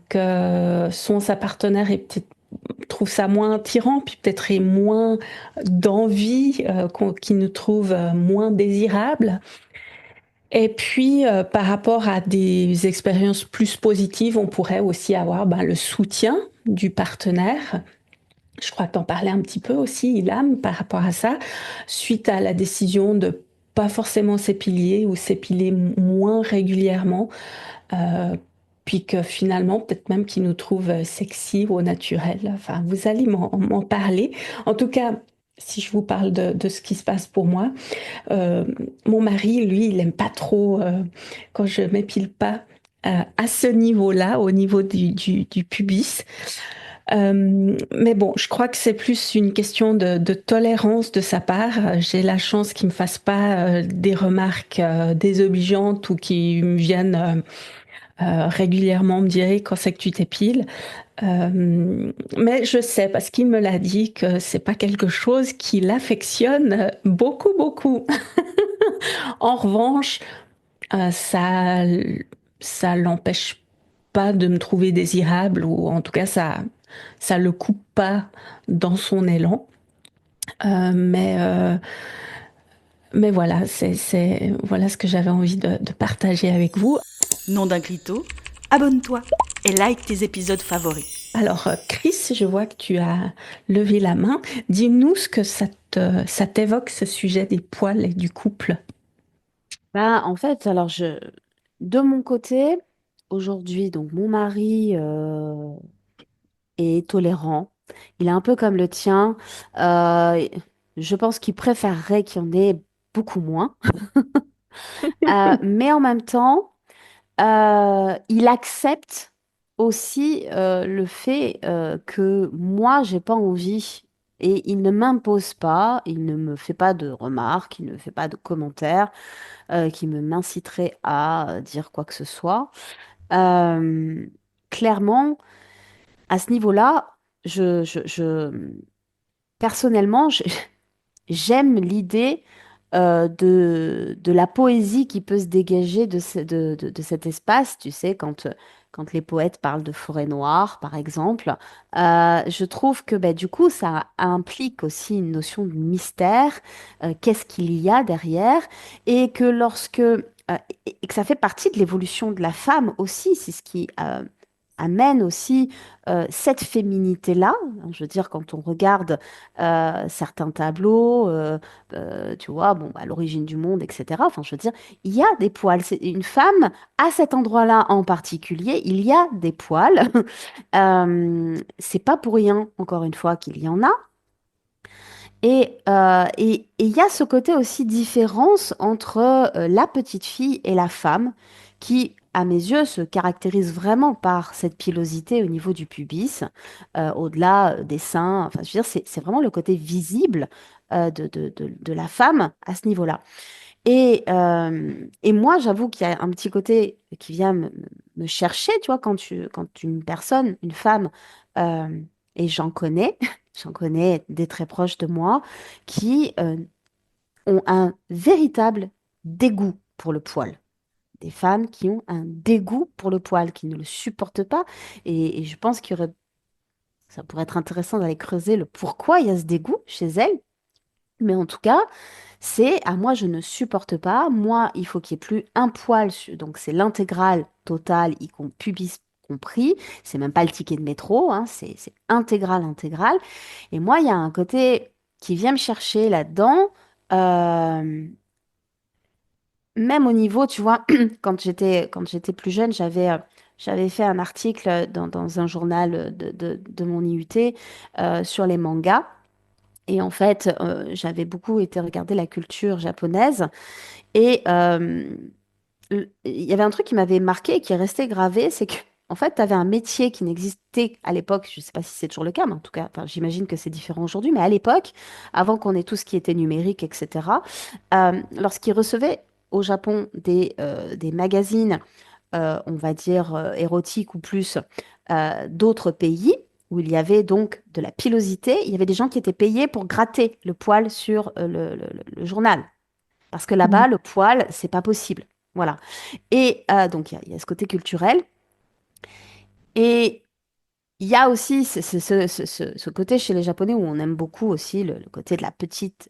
C: que sa partenaire est peut-être trouve ça moins attirant, puis peut-être est moins d'envie, qui nous trouve moins désirable. Et puis, par rapport à des expériences plus positives, on pourrait aussi avoir le soutien du partenaire. Je crois que tu en parlais un petit peu aussi, Ilham, par rapport à ça, suite à la décision de pas forcément s'épiler ou s'épiler moins régulièrement, euh, puis que finalement, peut-être même qu'il nous trouve sexy ou au naturel. Enfin, vous allez m'en parler. En tout cas, si je vous parle de ce qui se passe pour moi, euh, mon mari, lui, il aime pas trop quand je m'épile pas à ce niveau-là, au niveau du pubis. Mais bon, je crois que c'est plus une question de tolérance de sa part. J'ai la chance qu'il me fasse pas des remarques désobligeantes ou qu'il me vienne régulièrement me dire quand c'est que tu t'épiles. Mais je sais parce qu'il me l'a dit que c'est pas quelque chose qui l'affectionne beaucoup, beaucoup. En revanche, ça l'empêche pas de me trouver désirable ou en tout cas ça le coupe pas dans son élan. Euh, mais euh, mais voilà, voilà ce que j'avais envie de partager avec vous.
A: Nom d'un clito, abonne-toi et like tes épisodes favoris.
C: Alors, Chris, je vois que tu as levé la main. Dis-nous ce que ça t'évoque, ce sujet des poils et du couple.
E: En fait, de mon côté, aujourd'hui, donc mon mari est tolérant. Il est un peu comme le tien. Euh, je pense qu'il préférerait qu'il y en ait beaucoup moins. Mais en même temps, il accepte aussi le fait que moi, j'ai pas envie. Et il ne m'impose pas, il ne me fait pas de remarques, il ne fait pas de commentaires qui m'inciteraient à dire quoi que ce soit. Euh, Clairement, à ce niveau-là, personnellement, j'aime l'idée de la poésie qui peut se dégager de cet espace. Tu sais, quand les poètes parlent de forêt noire, par exemple, je trouve que du coup, ça implique aussi une notion de mystère. Qu'est-ce qu'il y a derrière? Et que et que ça fait partie de l'évolution de la femme aussi. C'est ce qui amène aussi cette féminité-là. Je veux dire, quand on regarde certains tableaux, tu vois, bon, l'origine du monde, etc. Enfin, je veux dire, il y a des poils. Une femme, à cet endroit-là en particulier, il y a des poils. C'est pas pour rien, encore une fois, qu'il y en a. Et il y a ce côté aussi différence entre la petite fille et la femme qui, à mes yeux, se caractérise vraiment par cette pilosité au niveau du pubis, au-delà des seins. Enfin, je veux dire, c'est vraiment le côté visible de la femme à ce niveau-là. Et moi, j'avoue qu'il y a un petit côté qui vient me chercher, tu vois, quand une personne, une femme, euh, et j'en connais, j'en connais des très proches de moi, qui ont un véritable dégoût pour le poil. Des femmes qui ont un dégoût pour le poil, qui ne le supportent pas. Et je pense ça pourrait être intéressant d'aller creuser le pourquoi il y a ce dégoût chez elles. Mais en tout cas, c'est à moi, je ne supporte pas. Moi, il faut qu'il n'y ait plus un poil. Donc, c'est l'intégrale totale, pubis compris. C'est même pas le ticket de métro, hein, c'est intégral, intégral. Et moi, il y a un côté qui vient me chercher là-dedans. euh, Même au niveau, tu vois, quand j'étais plus jeune, j'avais fait un article dans un journal de mon IUT sur les mangas. Et en fait, j'avais beaucoup été regarder la culture japonaise. Et il y avait un truc qui m'avait marqué et qui est resté gravé, c'est que, en fait, tu avais un métier qui n'existait à l'époque, je ne sais pas si c'est toujours le cas, mais en tout cas, enfin, j'imagine que c'est différent aujourd'hui, mais à l'époque, avant qu'on ait tout ce qui était numérique, etc., lorsqu'ils recevaient au Japon des magazines on va dire, érotiques ou plus d'autres pays où il y avait donc de la pilosité. Il y avait des gens qui étaient payés pour gratter le poil sur le journal. Parce que
C: Mhm.
E: là-bas, le poil, c'est pas possible. Voilà. Et donc, il y a ce côté culturel. Et il y a aussi ce côté chez les Japonais où on aime beaucoup aussi le côté de la petite,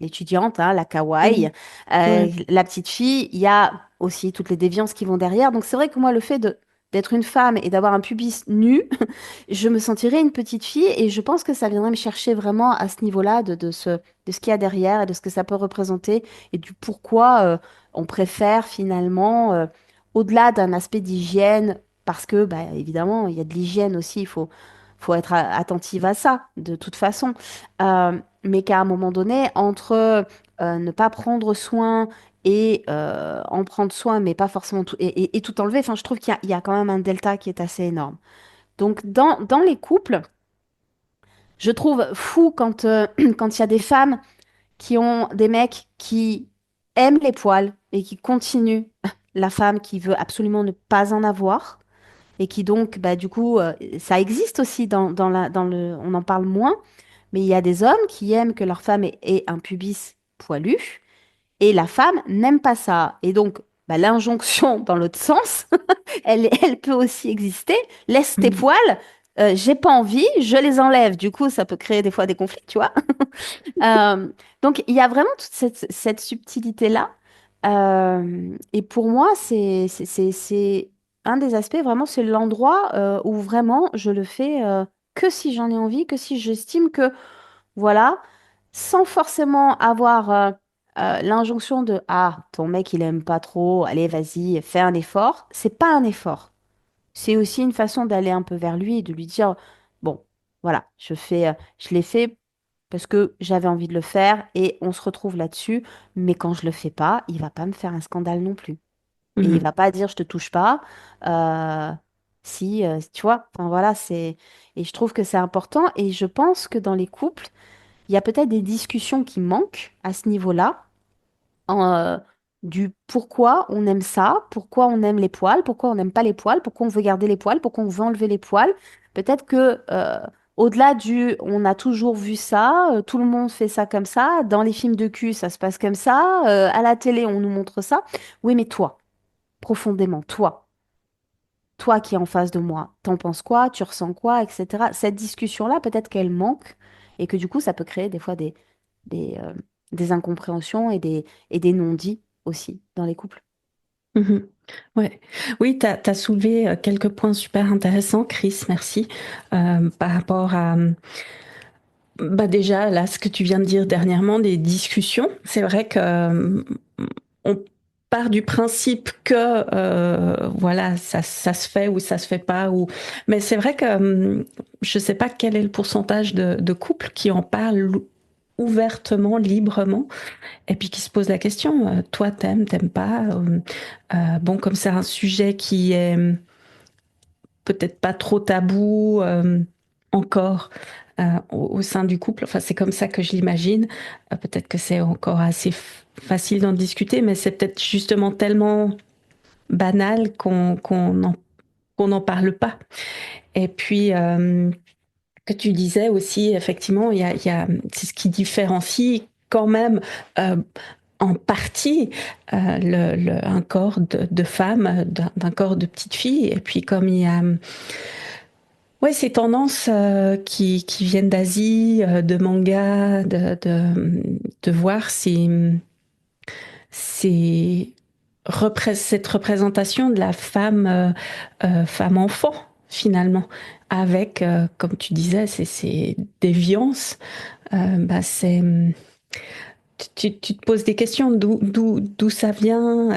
E: l'étudiante, hein, la kawaii,
C: Mhm. Ouais.
E: la petite fille. Il y a aussi toutes les déviances qui vont derrière. Donc c'est vrai que moi, le fait d'être une femme et d'avoir un pubis nu, je me sentirais une petite fille et je pense que ça viendrait me chercher vraiment à ce niveau-là de ce qu'il y a derrière et de ce que ça peut représenter et du pourquoi on préfère finalement, au-delà d'un aspect d'hygiène, parce que, bah, évidemment, il y a de l'hygiène aussi, faut être attentive à ça, de toute façon. Mais qu'à un moment donné, entre ne pas prendre soin et en prendre soin, mais pas forcément tout, et tout enlever, enfin, je trouve qu'il y a quand même un delta qui est assez énorme. Donc, dans les couples, je trouve fou quand quand il y a des femmes qui ont des mecs qui aiment les poils et qui continuent la femme qui veut absolument ne pas en avoir et qui donc, bah, du coup, ça existe aussi on en parle moins, mais il y a des hommes qui aiment que leur femme ait un pubis poilu et la femme n'aime pas ça. Et donc, bah, l'injonction dans l'autre sens, elle peut aussi exister. Laisse tes
C: Mhm.
E: poils, j'ai pas envie, je les enlève. Du coup, ça peut créer des fois des conflits, tu vois. Euh, donc, il y a vraiment toute cette subtilité-là. Et pour moi, c'est un des aspects, vraiment, c'est l'endroit où vraiment je le fais que si j'en ai envie, que si j'estime que, voilà, sans forcément avoir l'injonction de, ah, ton mec, il aime pas trop, allez, vas-y, fais un effort. C'est pas un effort. C'est aussi une façon d'aller un peu vers lui et de lui dire, bon, voilà, je l'ai fait parce que j'avais envie de le faire et on se retrouve là-dessus. Mais quand je le fais pas, il va pas me faire un scandale non plus. Et il
C: Mhm.
E: va pas dire je te touche pas. Si, tu vois, enfin voilà, et je trouve que c'est important. Et je pense que dans les couples, il y a peut-être des discussions qui manquent à ce niveau-là euh, du pourquoi on aime ça, pourquoi on aime les poils, pourquoi on n'aime pas les poils, pourquoi on veut garder les poils, pourquoi on veut enlever les poils. Peut-être que au-delà du on a toujours vu ça, tout le monde fait ça comme ça, dans les films de cul, ça se passe comme ça, à la télé, on nous montre ça. Oui, mais toi, profondément, toi qui es en face de moi, t'en penses quoi, tu ressens quoi, etc. Cette discussion-là, peut-être qu'elle manque et que du coup, ça peut créer des fois des, euh, des incompréhensions et des non-dits aussi dans les couples.
C: Mhm. Ouais. Oui, tu as soulevé quelques points super intéressants, Chris, merci. Par rapport à, bah déjà, là, ce que tu viens de dire dernièrement, des discussions. C'est vrai que on part du principe que voilà, ça se fait ou ça se fait pas. Mais c'est vrai que je sais pas quel est le pourcentage de couples qui en parlent ouvertement, librement, et puis qui se posent la question, toi, t'aimes pas. Bon, comme c'est un sujet qui est peut-être pas trop tabou encore au sein du couple. Enfin, c'est comme ça que je l'imagine. Peut-être que c'est encore assez facile d'en discuter, mais c'est peut-être justement tellement banal qu'on n'en parle pas. Et puis, que tu disais aussi, effectivement, c'est ce qui différencie quand même euh, en partie un corps de femme d'un corps de petite fille. Et puis, comme il y a ouais, ces tendances qui viennent d'Asie, de manga, de voir ces cette représentation de la femme, femme-enfant, finalement, avec, comme tu disais, ces déviances. Bah, tu te poses des questions d'où ça vient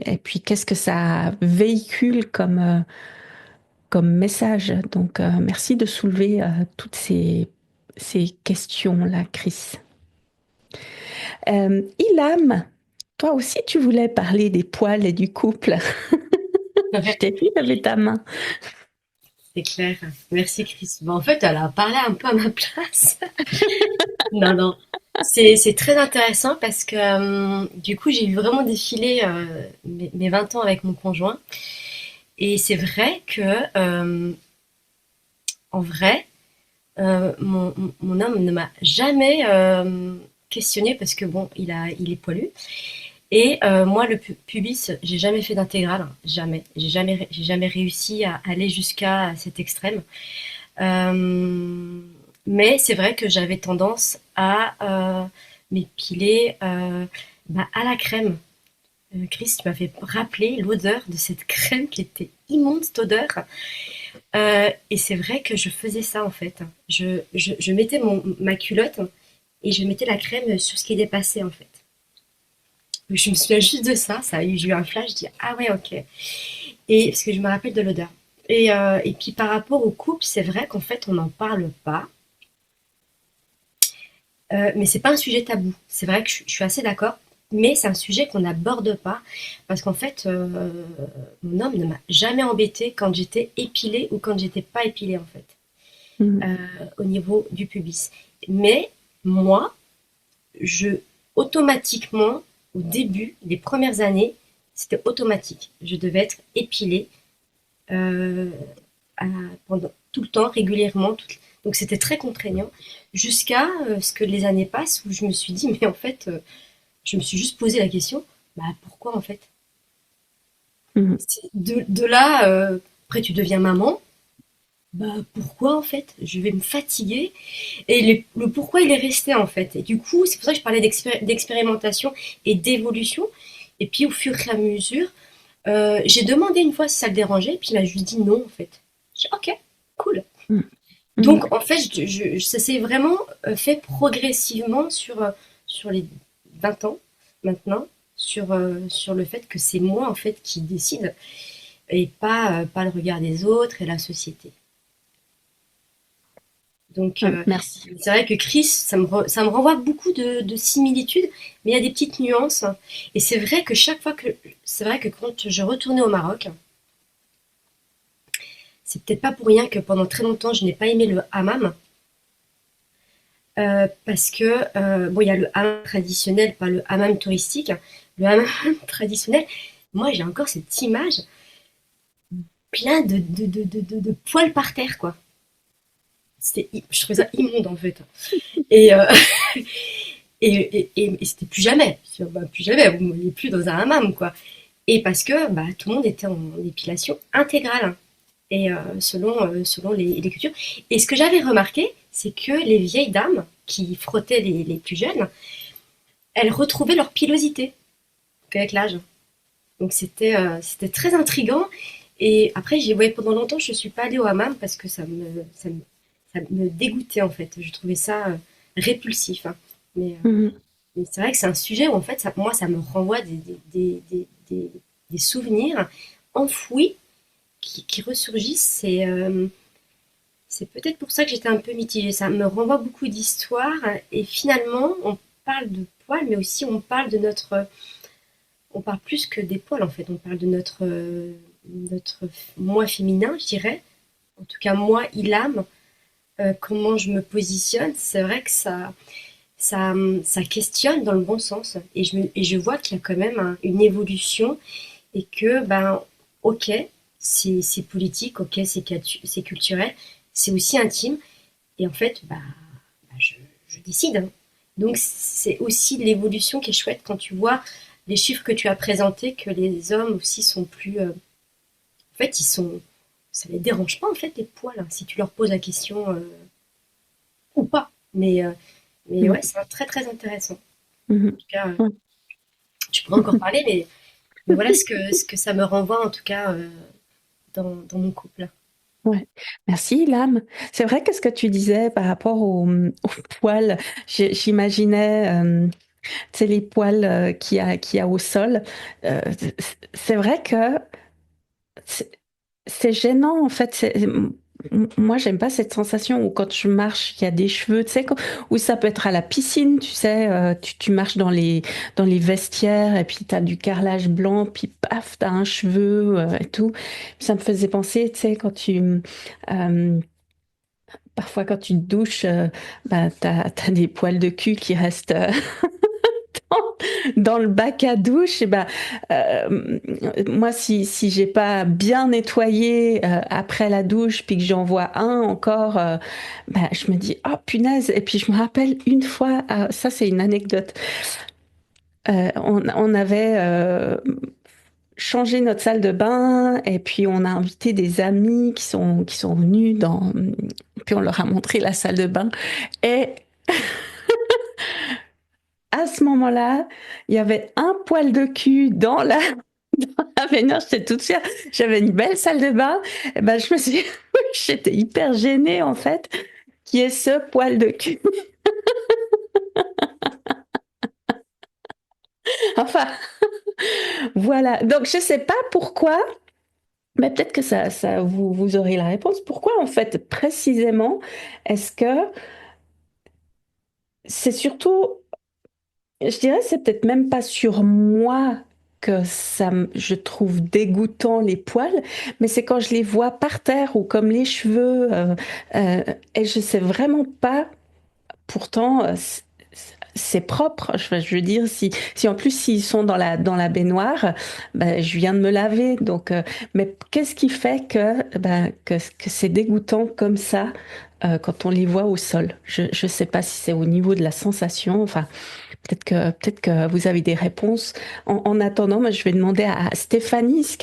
C: et puis qu'est-ce que ça véhicule comme message. Donc, merci de soulever toutes ces questions-là, Chris. Ilham, toi aussi, tu voulais parler des poils et du couple. Je t'ai vu, avec ta main.
D: C'est clair. Merci Chris. Bon, en fait, elle a parlé un peu à ma place. Non, non. C'est très intéressant parce que du coup, j'ai vu vraiment défiler mes 20 ans avec mon conjoint. Et c'est vrai que, en vrai, mon homme ne m'a jamais questionné parce que bon, il est poilu. Et moi, le pubis, j'ai jamais fait d'intégrale, hein, jamais. J'ai jamais réussi à aller jusqu'à cet extrême. Euh, mais c'est vrai que j'avais tendance à m'épiler à la crème. Chris, tu m'avais rappelé l'odeur de cette crème qui était immonde, cette odeur. Et c'est vrai que je faisais ça en fait. Je mettais ma culotte et je mettais la crème sur ce qui dépassait en fait. Je me souviens juste de ça, j'ai eu un flash, je dis ah ouais ok. Et parce que je me rappelle de l'odeur. Et puis par rapport au couple, c'est vrai qu'en fait on n'en parle pas, mais c'est pas un sujet tabou. C'est vrai que je suis assez d'accord, mais c'est un sujet qu'on n'aborde pas parce qu'en fait mon homme ne m'a jamais embêté quand j'étais épilée ou quand j'étais pas épilée en fait,
C: Mhm.
D: au niveau du pubis. Mais moi, je automatiquement au début, les premières années, c'était automatique. Je devais être épilée euh, à- pendant tout le temps, régulièrement. Donc c'était très contraignant jusqu'à ce que les années passent où je me suis dit, mais en fait, je me suis juste posé la question, bah pourquoi en fait?
C: Mhm.
D: De là, après tu deviens maman, bah pourquoi en fait? Je vais me fatiguer. Et le pourquoi il est resté en fait. Et du coup, c'est pour ça que je parlais d'expérimentation et d'évolution. Et puis au fur et à mesure, j'ai demandé une fois si ça le dérangeait, puis il m'a juste dit non en fait. J'ai dit ok, cool.
C: Mhm. Mhm.
D: Donc en fait, ça s'est vraiment fait progressivement sur les 20 ans maintenant, sur le fait que c'est moi en fait qui décide et pas le regard des autres et la société. Donc
C: Merci.
D: c'est vrai que Chris, ça me renvoie beaucoup de similitudes, mais il y a des petites nuances. Et c'est vrai que c'est vrai que quand je retournais au Maroc, c'est peut-être pas pour rien que pendant très longtemps, je n'ai pas aimé le hammam. Parce que, bon, il y a le hammam traditionnel, pas le hammam touristique. Le hammam traditionnel, moi, j'ai encore cette image plein de poils par terre, quoi. Je trouvais ça immonde, en fait. Et, et c'était plus jamais. Bah, plus jamais, vous ne me voyez plus dans un hammam, quoi. Et parce que bah, tout le monde était en épilation intégrale. Et selon les cultures. Et ce que j'avais remarqué, c'est que les vieilles dames qui frottaient les plus jeunes, elles retrouvaient leur pilosité avec l'âge. Donc c'était très intriguant. Et après, j'y voyais pendant longtemps, je ne suis pas allée au hammam parce que ça me dégoûtait en fait. Je trouvais ça répulsif, hein. Mais, euh,
C: Mhm.
D: mais c'est vrai que c'est un sujet où en fait, moi, ça me renvoie des souvenirs enfouis qui ressurgissent. C'est peut-être pour ça que j'étais un peu mitigée. Ça me renvoie beaucoup d'histoires. Et finalement, on parle de poils, mais aussi on parle de notre. On parle plus que des poils, en fait. On parle de notre moi féminin, je dirais. En tout cas, moi, Ilham, comment je me positionne. C'est vrai que ça questionne dans le bon sens. Et je vois qu'il y a quand même une évolution et que, ben, ok, c'est politique, ok, c'est culturel, c'est aussi intime. Et en fait, je décide, hein. Donc, c'est aussi l'évolution qui est chouette quand tu vois les chiffres que tu as présentés, que les hommes aussi sont plus. En fait, ça les dérange pas, en fait, les poils, hein, si tu leur poses la question ou pas. Mais
C: Mhm.
D: ouais, c'est très, très intéressant. En
C: Mhm.
D: tout cas,
C: Ouais.
D: je pourrais encore parler, mais voilà ce que ça me renvoie, en tout cas, dans mon couple.
C: Ouais. Merci, Lame. C'est vrai que ce que tu disais par rapport aux poils, j'imaginais, tu sais, les poils qu'il y a au sol. Euh, c'est vrai que c'est c'est gênant, en fait. Moi, j'aime pas cette sensation où quand je marche, il y a des cheveux, tu sais, où ça peut être à la piscine, tu sais, tu marches dans les vestiaires et puis tu as du carrelage blanc, puis paf, tu as un cheveu et tout. Ça me faisait penser, tu sais, quand tu... euh, parfois quand tu te douches, t'as des poils de cul qui restent dans le bac à douche. Et moi, si j'ai pas bien nettoyé après la douche, puis que j'en vois un encore, je me dis, oh punaise. Et puis je me rappelle une fois, ça c'est une anecdote. On avait changé notre salle de bain et puis on a invité des amis qui sont venus puis on leur a montré la salle de bain et à ce moment-là, il y avait un poil de cul dans la baignoire. J'étais toute fière. J'avais une belle salle de bain. Et je me suis, j'étais hyper gênée en fait, qui est ce poil de cul. Enfin, voilà. Donc je sais pas pourquoi, mais peut-être que vous aurez la réponse. Pourquoi en fait précisément est-ce que c'est surtout, je dirais, c'est peut-être même pas sur moi que je trouve dégoûtant les poils, mais c'est quand je les vois par terre ou comme les cheveux, et je sais vraiment pas. Pourtant, c'est propre. Je veux dire, si en plus s'ils sont dans la baignoire, je viens de me laver. Donc, mais qu'est-ce qui fait que c'est dégoûtant comme ça quand on les voit au sol? Je sais pas si c'est au niveau de la sensation. Enfin, peut-être que vous avez des réponses. En attendant, moi, je vais demander à Stéphanie ce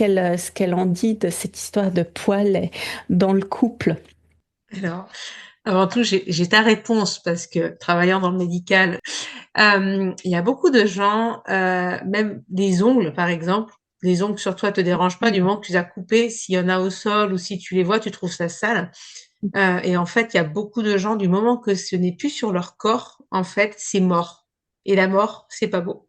C: qu'elle en dit de cette histoire de poils dans le couple.
F: Alors, avant tout, j'ai ta réponse parce que travaillant dans le médical, il y a beaucoup de gens, même des ongles par exemple, les ongles sur toi te dérangent pas du moment que tu les as coupés, s'il y en a au sol ou si tu les vois, tu trouves ça sale. Et en fait, il y a beaucoup de gens, du moment que ce n'est plus sur leur corps, en fait, c'est mort. Et la mort, c'est pas beau.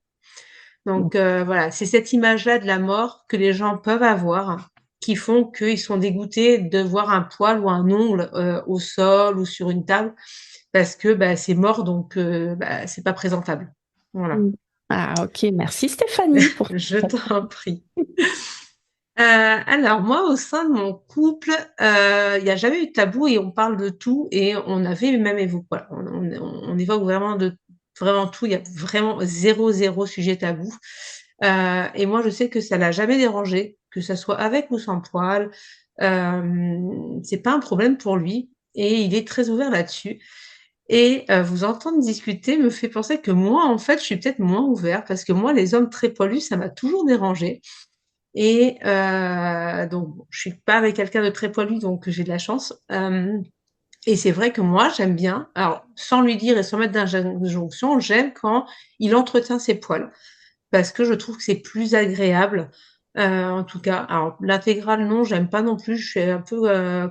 F: Donc voilà, c'est cette image-là de la mort que les gens peuvent avoir, qui font qu'ils sont dégoûtés de voir un poil ou un ongle au sol ou sur une table, parce que c'est mort, donc c'est pas présentable. Voilà.
C: Ah, ok, merci Stéphanie pour
F: Je t'en prie. Alors moi, au sein de mon couple, il n'y a jamais eu de tabou et on parle de tout et on avait même évoqué, voilà, on évoque vraiment vraiment tout. Il y a vraiment zéro sujet tabou. Et moi, je sais que ça l'a jamais dérangé, que ça soit avec ou sans poil. C'est pas un problème pour lui et il est très ouvert là-dessus. Et vous entendre discuter me fait penser que moi, en fait, je suis peut-être moins ouvert parce que moi, les hommes très poilus, ça m'a toujours dérangé. Et donc, bon, je suis pas avec quelqu'un de très poilu, donc j'ai de la chance. Et c'est vrai que moi, j'aime bien, alors sans lui dire et sans mettre d'injonction, j'aime quand il entretient ses poils parce que je trouve que c'est plus agréable. En tout cas, alors l'intégrale, non, j'aime pas non plus. Je suis un peu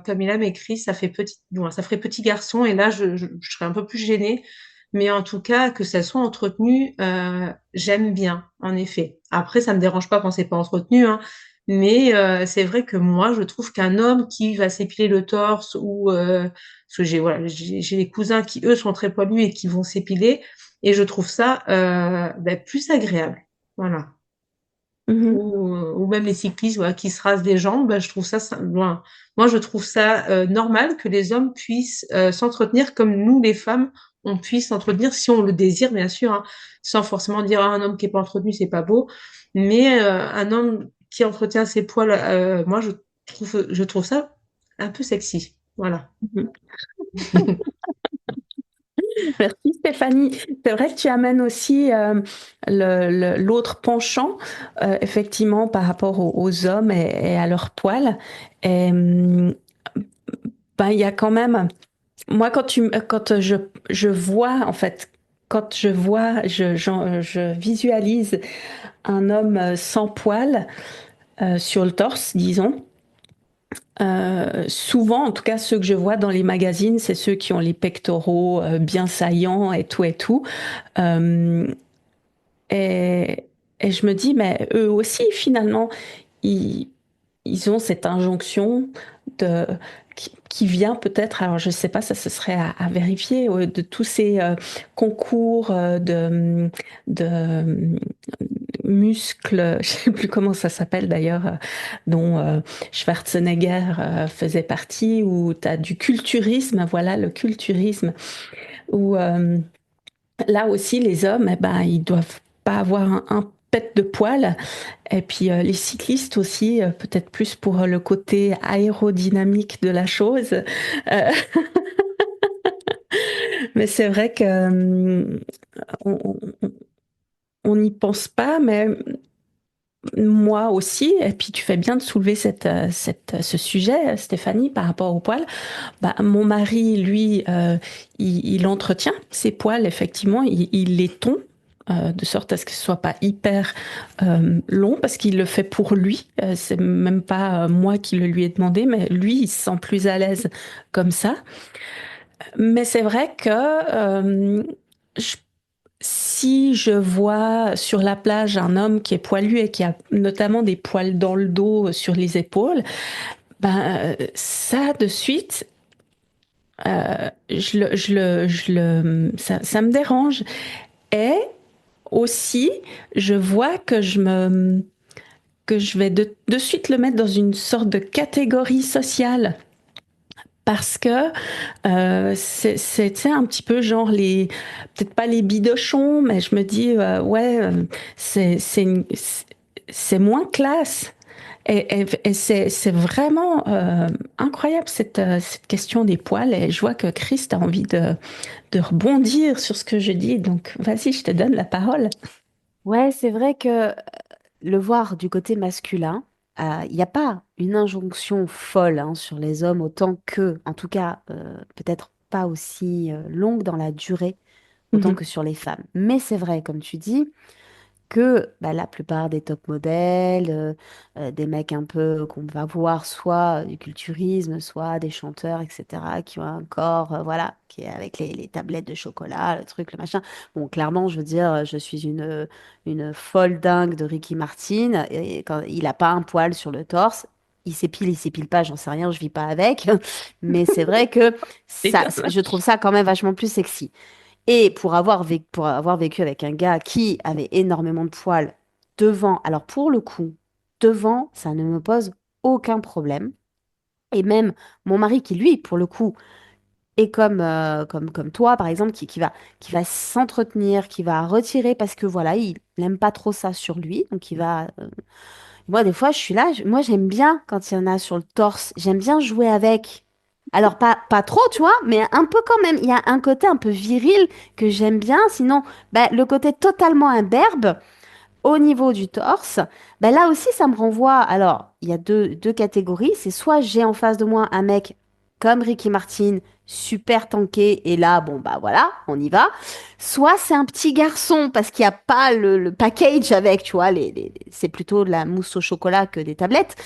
F: comme il a m'écrit, ça fait bon, ça ferait petit garçon et là, je serais un peu plus gênée. Mais en tout cas, que ça soit entretenu, j'aime bien, en effet. Après, ça me dérange pas quand c'est pas entretenu, hein. Mais c'est vrai que moi, je trouve qu'un homme qui va s'épiler le torse ou parce que j'ai des cousins qui eux sont très poilus et qui vont s'épiler et je trouve ça plus agréable. Voilà.
C: Mhm.
F: Ou même les cyclistes voilà, qui se rasent les jambes, je trouve voilà. Moi, je trouve ça normal que les hommes puissent s'entretenir comme nous, les femmes, on puisse s'entretenir si on le désire, bien sûr, hein, sans forcément dire un homme qui est pas entretenu, c'est pas beau. Mais un homme qui entretient ses poils, moi, je trouve ça un peu sexy. Voilà.
C: Mhm. Merci Stéphanie. C'est vrai que tu amènes aussi l'autre penchant, effectivement, par rapport aux hommes et à leurs poils. Et, il y a quand même, moi, quand je vois, en fait, quand je vois, je visualise un homme sans poils sur le torse, disons. Souvent, en tout cas, ceux que je vois dans les magazines, c'est ceux qui ont les pectoraux bien saillants et tout et tout. Euh, et, et je me dis, mais eux aussi, finalement, ils, ils ont cette injonction de, qui vient peut-être, alors je ne sais pas, ça ce serait à vérifier, de tous ces concours de muscles, je sais plus comment ça s'appelle d'ailleurs, dont Schwarzenegger faisait partie, où tu as du culturisme, voilà, le culturisme, où là aussi, les hommes, eh ben, ils doivent pas avoir un pet de poil. Et puis les cyclistes aussi, peut-être plus pour le côté aérodynamique de la chose. Euh, mais c'est vrai que on n'y pense pas, mais moi aussi. Et puis tu fais bien de soulever ce sujet, Stéphanie, par rapport aux poils. Bah, mon mari, lui, il entretient ses poils, effectivement, il les tond. De sorte à ce que ce soit pas hyper long, parce qu'il le fait pour lui. C'est même pas moi qui le lui ai demandé, mais lui, il se sent plus à l'aise comme ça. Mais c'est vrai que je- si je vois sur la plage un homme qui est poilu et qui a notamment des poils dans le dos, sur les épaules, ben ça de suite, ça me dérange. Et aussi, je vois que je vais de suite le mettre dans une sorte de catégorie sociale. Parce que c'est un petit peu genre peut-être pas les bidochons, mais je me dis, ouais, c'est moins classe. Et c'est vraiment incroyable cette question des poils. Et je vois que Chris a envie de rebondir sur ce que je dis. Donc, vas-y, je te donne la parole.
E: Ouais, c'est vrai que le voir du côté masculin, il n'y a pas une injonction folle hein, sur les hommes autant que, en tout cas, peut-être pas aussi longue dans la durée, autant
C: Mhm.
E: que sur les femmes. Mais c'est vrai, comme tu dis, que bah, la plupart des top modèles, des mecs un peu qu'on va voir, soit du culturisme, soit des chanteurs, etc., qui ont un corps, voilà, qui est avec les tablettes de chocolat, le truc, le machin. Bon, clairement, je veux dire, je suis une folle dingue de Ricky Martin, et quand il a pas un poil sur le torse, il s'épile pas, j'en sais rien, je vis pas avec, mais c'est vrai que
C: C'est
E: ça,
C: bien.
E: je trouve ça quand même vachement plus sexy. Et pour avoir vécu avec un gars qui avait énormément de poils devant, alors pour le coup, devant, ça ne me pose aucun problème. Et même mon mari qui, lui, pour le coup, est comme toi, par exemple, qui va s'entretenir, qui va retirer parce que voilà, il n'aime pas trop ça sur lui. Donc il va. Moi, des fois, je suis là, moi, j'aime bien quand il y en a sur le torse. J'aime bien jouer avec. Alors, pas trop, tu vois, mais un peu quand même. Il y a un côté un peu viril que j'aime bien. Sinon, bah, le côté totalement imberbe au niveau du torse, bah, là aussi, ça me renvoie. Alors, il y a deux catégories. C'est soit j'ai en face de moi un mec comme Ricky Martin, super tanké, et là, bon, bah voilà, on y va. Soit c'est un petit garçon, parce qu'il n'y a pas le package avec, tu vois, c'est plutôt de la mousse au chocolat que des tablettes.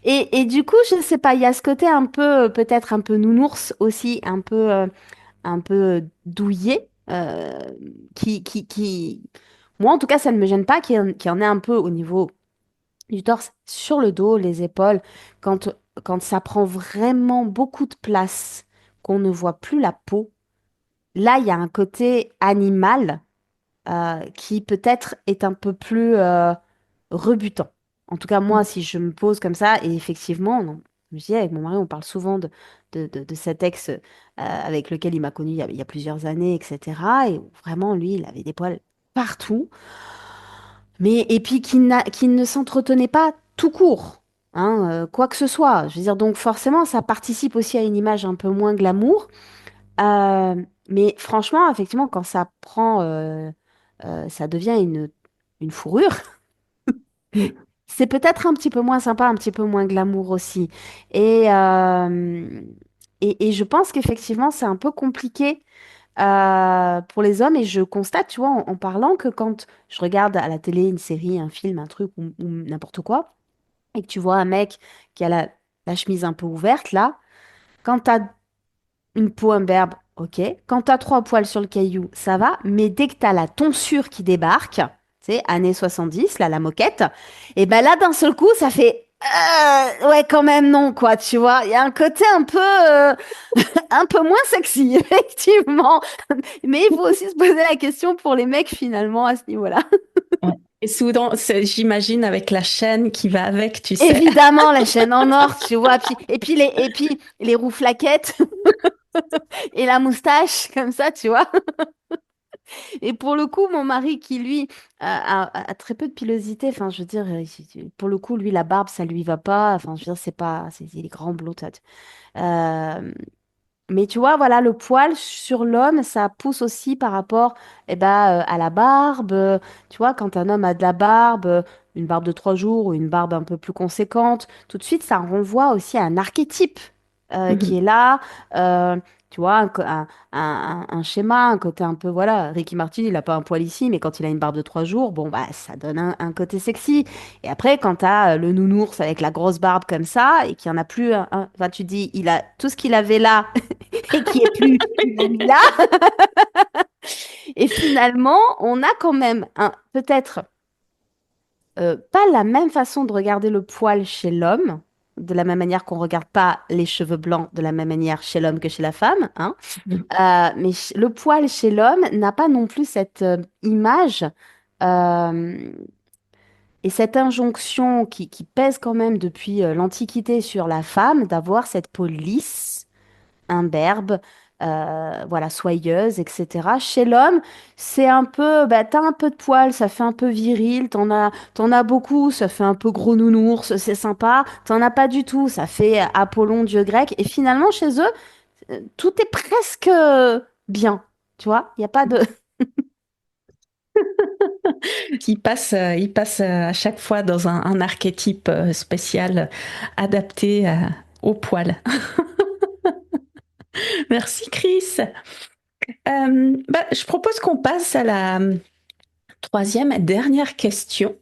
E: Et du coup, je sais pas, il y a ce côté un peu, peut-être un peu nounours aussi, un peu douillet, moi en tout cas, ça ne me gêne pas qu'il y en ait un peu au niveau du torse, sur le dos, les épaules, quand, quand ça prend vraiment beaucoup de place, qu'on ne voit plus la peau. Là, il y a un côté animal qui peut-être est un peu plus rebutant. En tout cas, moi, si je me pose comme ça, et effectivement, non, je dis avec mon mari, on parle souvent de cet ex avec lequel il m'a connue il y a plusieurs années, etc. Et vraiment, lui, il avait des poils partout. Mais, et puis qui ne s'entretenait pas tout court, hein, quoi que ce soit. Je veux dire, donc forcément, ça participe aussi à une image un peu moins glamour. Euh, mais franchement, effectivement, quand ça prend, ça devient une fourrure, c'est peut-être un petit peu moins sympa, un petit peu moins glamour aussi. Et, euh, et je pense qu'effectivement, c'est un peu compliqué pour les hommes. Et je constate, tu vois, en parlant que quand je regarde à la télé une série, un film, un truc ou n'importe quoi, et que tu vois un mec qui a la chemise un peu ouverte, là, quand t'as une peau imberbe, ok. Quand t'as trois poils sur le caillou, ça va. Mais dès que t'as la tonsure qui débarque, tu sais, années 70, là, la moquette, et ben là, d'un seul coup, ça fait... ouais, quand même, non, quoi, tu vois. Il y a un côté un peu moins sexy, effectivement. Mais il faut aussi se poser la question pour les mecs, finalement, à ce niveau-là.
C: Et souvent, j'imagine avec la chaîne qui va avec, tu sais.
E: Évidemment, la chaîne en or, tu vois. Et puis les rouflaquettes et la moustache, comme ça, tu vois. Et pour le coup, mon mari qui, lui, a très peu de pilosité, enfin, je veux dire, pour le coup, lui, la barbe, ça lui va pas. Enfin, je veux dire, il est grand blond. Mais tu vois, voilà, le poil sur l'homme, ça pousse aussi par rapport à la barbe. Tu vois, quand un homme a de la barbe, une barbe de 3 jours ou une barbe un peu plus conséquente, tout de suite, ça renvoie aussi à un archétype qui est là. Euh, Tu vois, un schéma, un côté un peu, voilà, Ricky Martin, il n'a pas un poil ici, mais quand il a une barbe de 3 jours, bon, bah, ça donne un côté sexy. Et après, quand tu as le nounours avec la grosse barbe comme ça, et qu'il n'y en a plus, enfin, tu dis, il a tout ce qu'il avait là et qui est plus là. Et finalement, on a quand même peut-être pas la même façon de regarder le poil chez l'homme, de la même manière qu'on regarde pas les cheveux blancs de la même manière chez l'homme que chez la femme, hein. Mais le poil chez l'homme n'a pas non plus cette image euh, et cette injonction qui pèse quand même depuis l'Antiquité sur la femme d'avoir cette peau lisse imberbe, voilà, soyeuse, etc. Chez l'homme, c'est un peu, bah, t'as un peu de poil, ça fait un peu viril, t'en as beaucoup, ça fait un peu gros nounours, c'est sympa. T'en as pas du tout, ça fait Apollon, dieu grec. Et finalement, chez eux, tout est presque bien, tu vois. Il n'y a pas de...
C: Il passe à chaque fois dans un archétype spécial adapté au poil. Merci Chris. Je propose qu'on passe à la troisième et dernière question.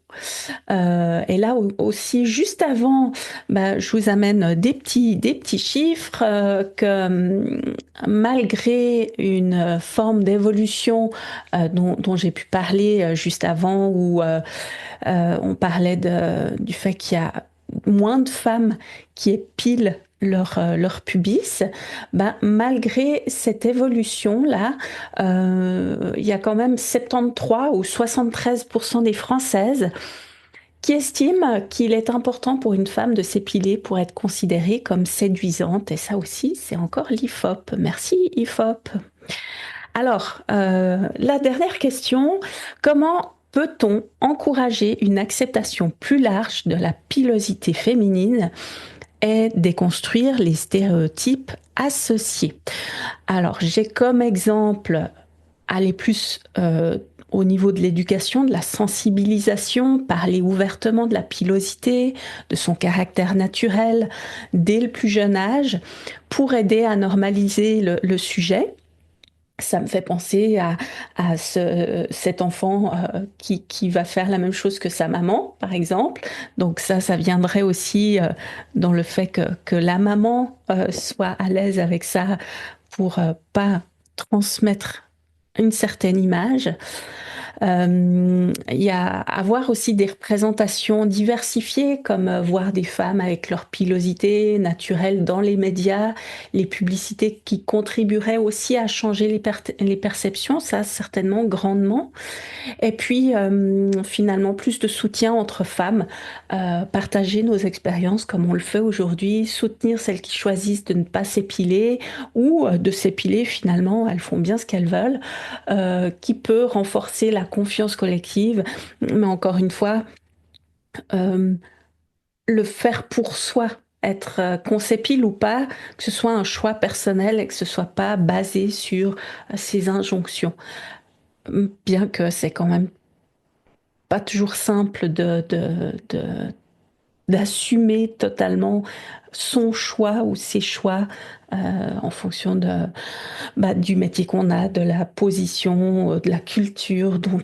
C: Et là aussi, juste avant, je vous amène des petits chiffres malgré une forme d'évolution dont j'ai pu parler juste avant, où on parlait du fait qu'il y a moins de femmes qui épilent leur pubis. Malgré cette évolution-là, il y a quand même 73 ou 73% des Françaises qui estiment qu'il est important pour une femme de s'épiler pour être considérée comme séduisante. Et ça aussi, c'est encore l'IFOP. Merci IFOP. Alors, la dernière question, comment peut-on encourager une acceptation plus large de la pilosité féminine et déconstruire les stéréotypes associés? Alors, j'ai comme exemple aller plus au niveau de l'éducation, de la sensibilisation, parler ouvertement de la pilosité, de son caractère naturel dès le plus jeune âge pour aider à normaliser le sujet. Ça me fait penser à cet enfant qui va faire la même chose que sa maman, par exemple. Donc ça viendrait aussi dans le fait que la maman soit à l'aise avec ça pour pas transmettre une certaine image. Il y a avoir aussi des représentations diversifiées, comme voir des femmes avec leur pilosité naturelle dans les médias, les publicités qui contribueraient aussi à changer les perceptions, ça certainement grandement. Et puis finalement plus de soutien entre femmes, partager nos expériences comme on le fait aujourd'hui, soutenir celles qui choisissent de ne pas s'épiler ou de s'épiler finalement, elles font bien ce qu'elles veulent, qui peut renforcer la confiance collective, mais encore une fois, le faire pour soi, être qu'on s'épile ou pas, que ce soit un choix personnel et que ce soit pas basé sur ces injonctions. Bien que c'est quand même pas toujours simple d'assumer totalement son choix ou ses choix en fonction du métier qu'on a, de la position, de la culture d'où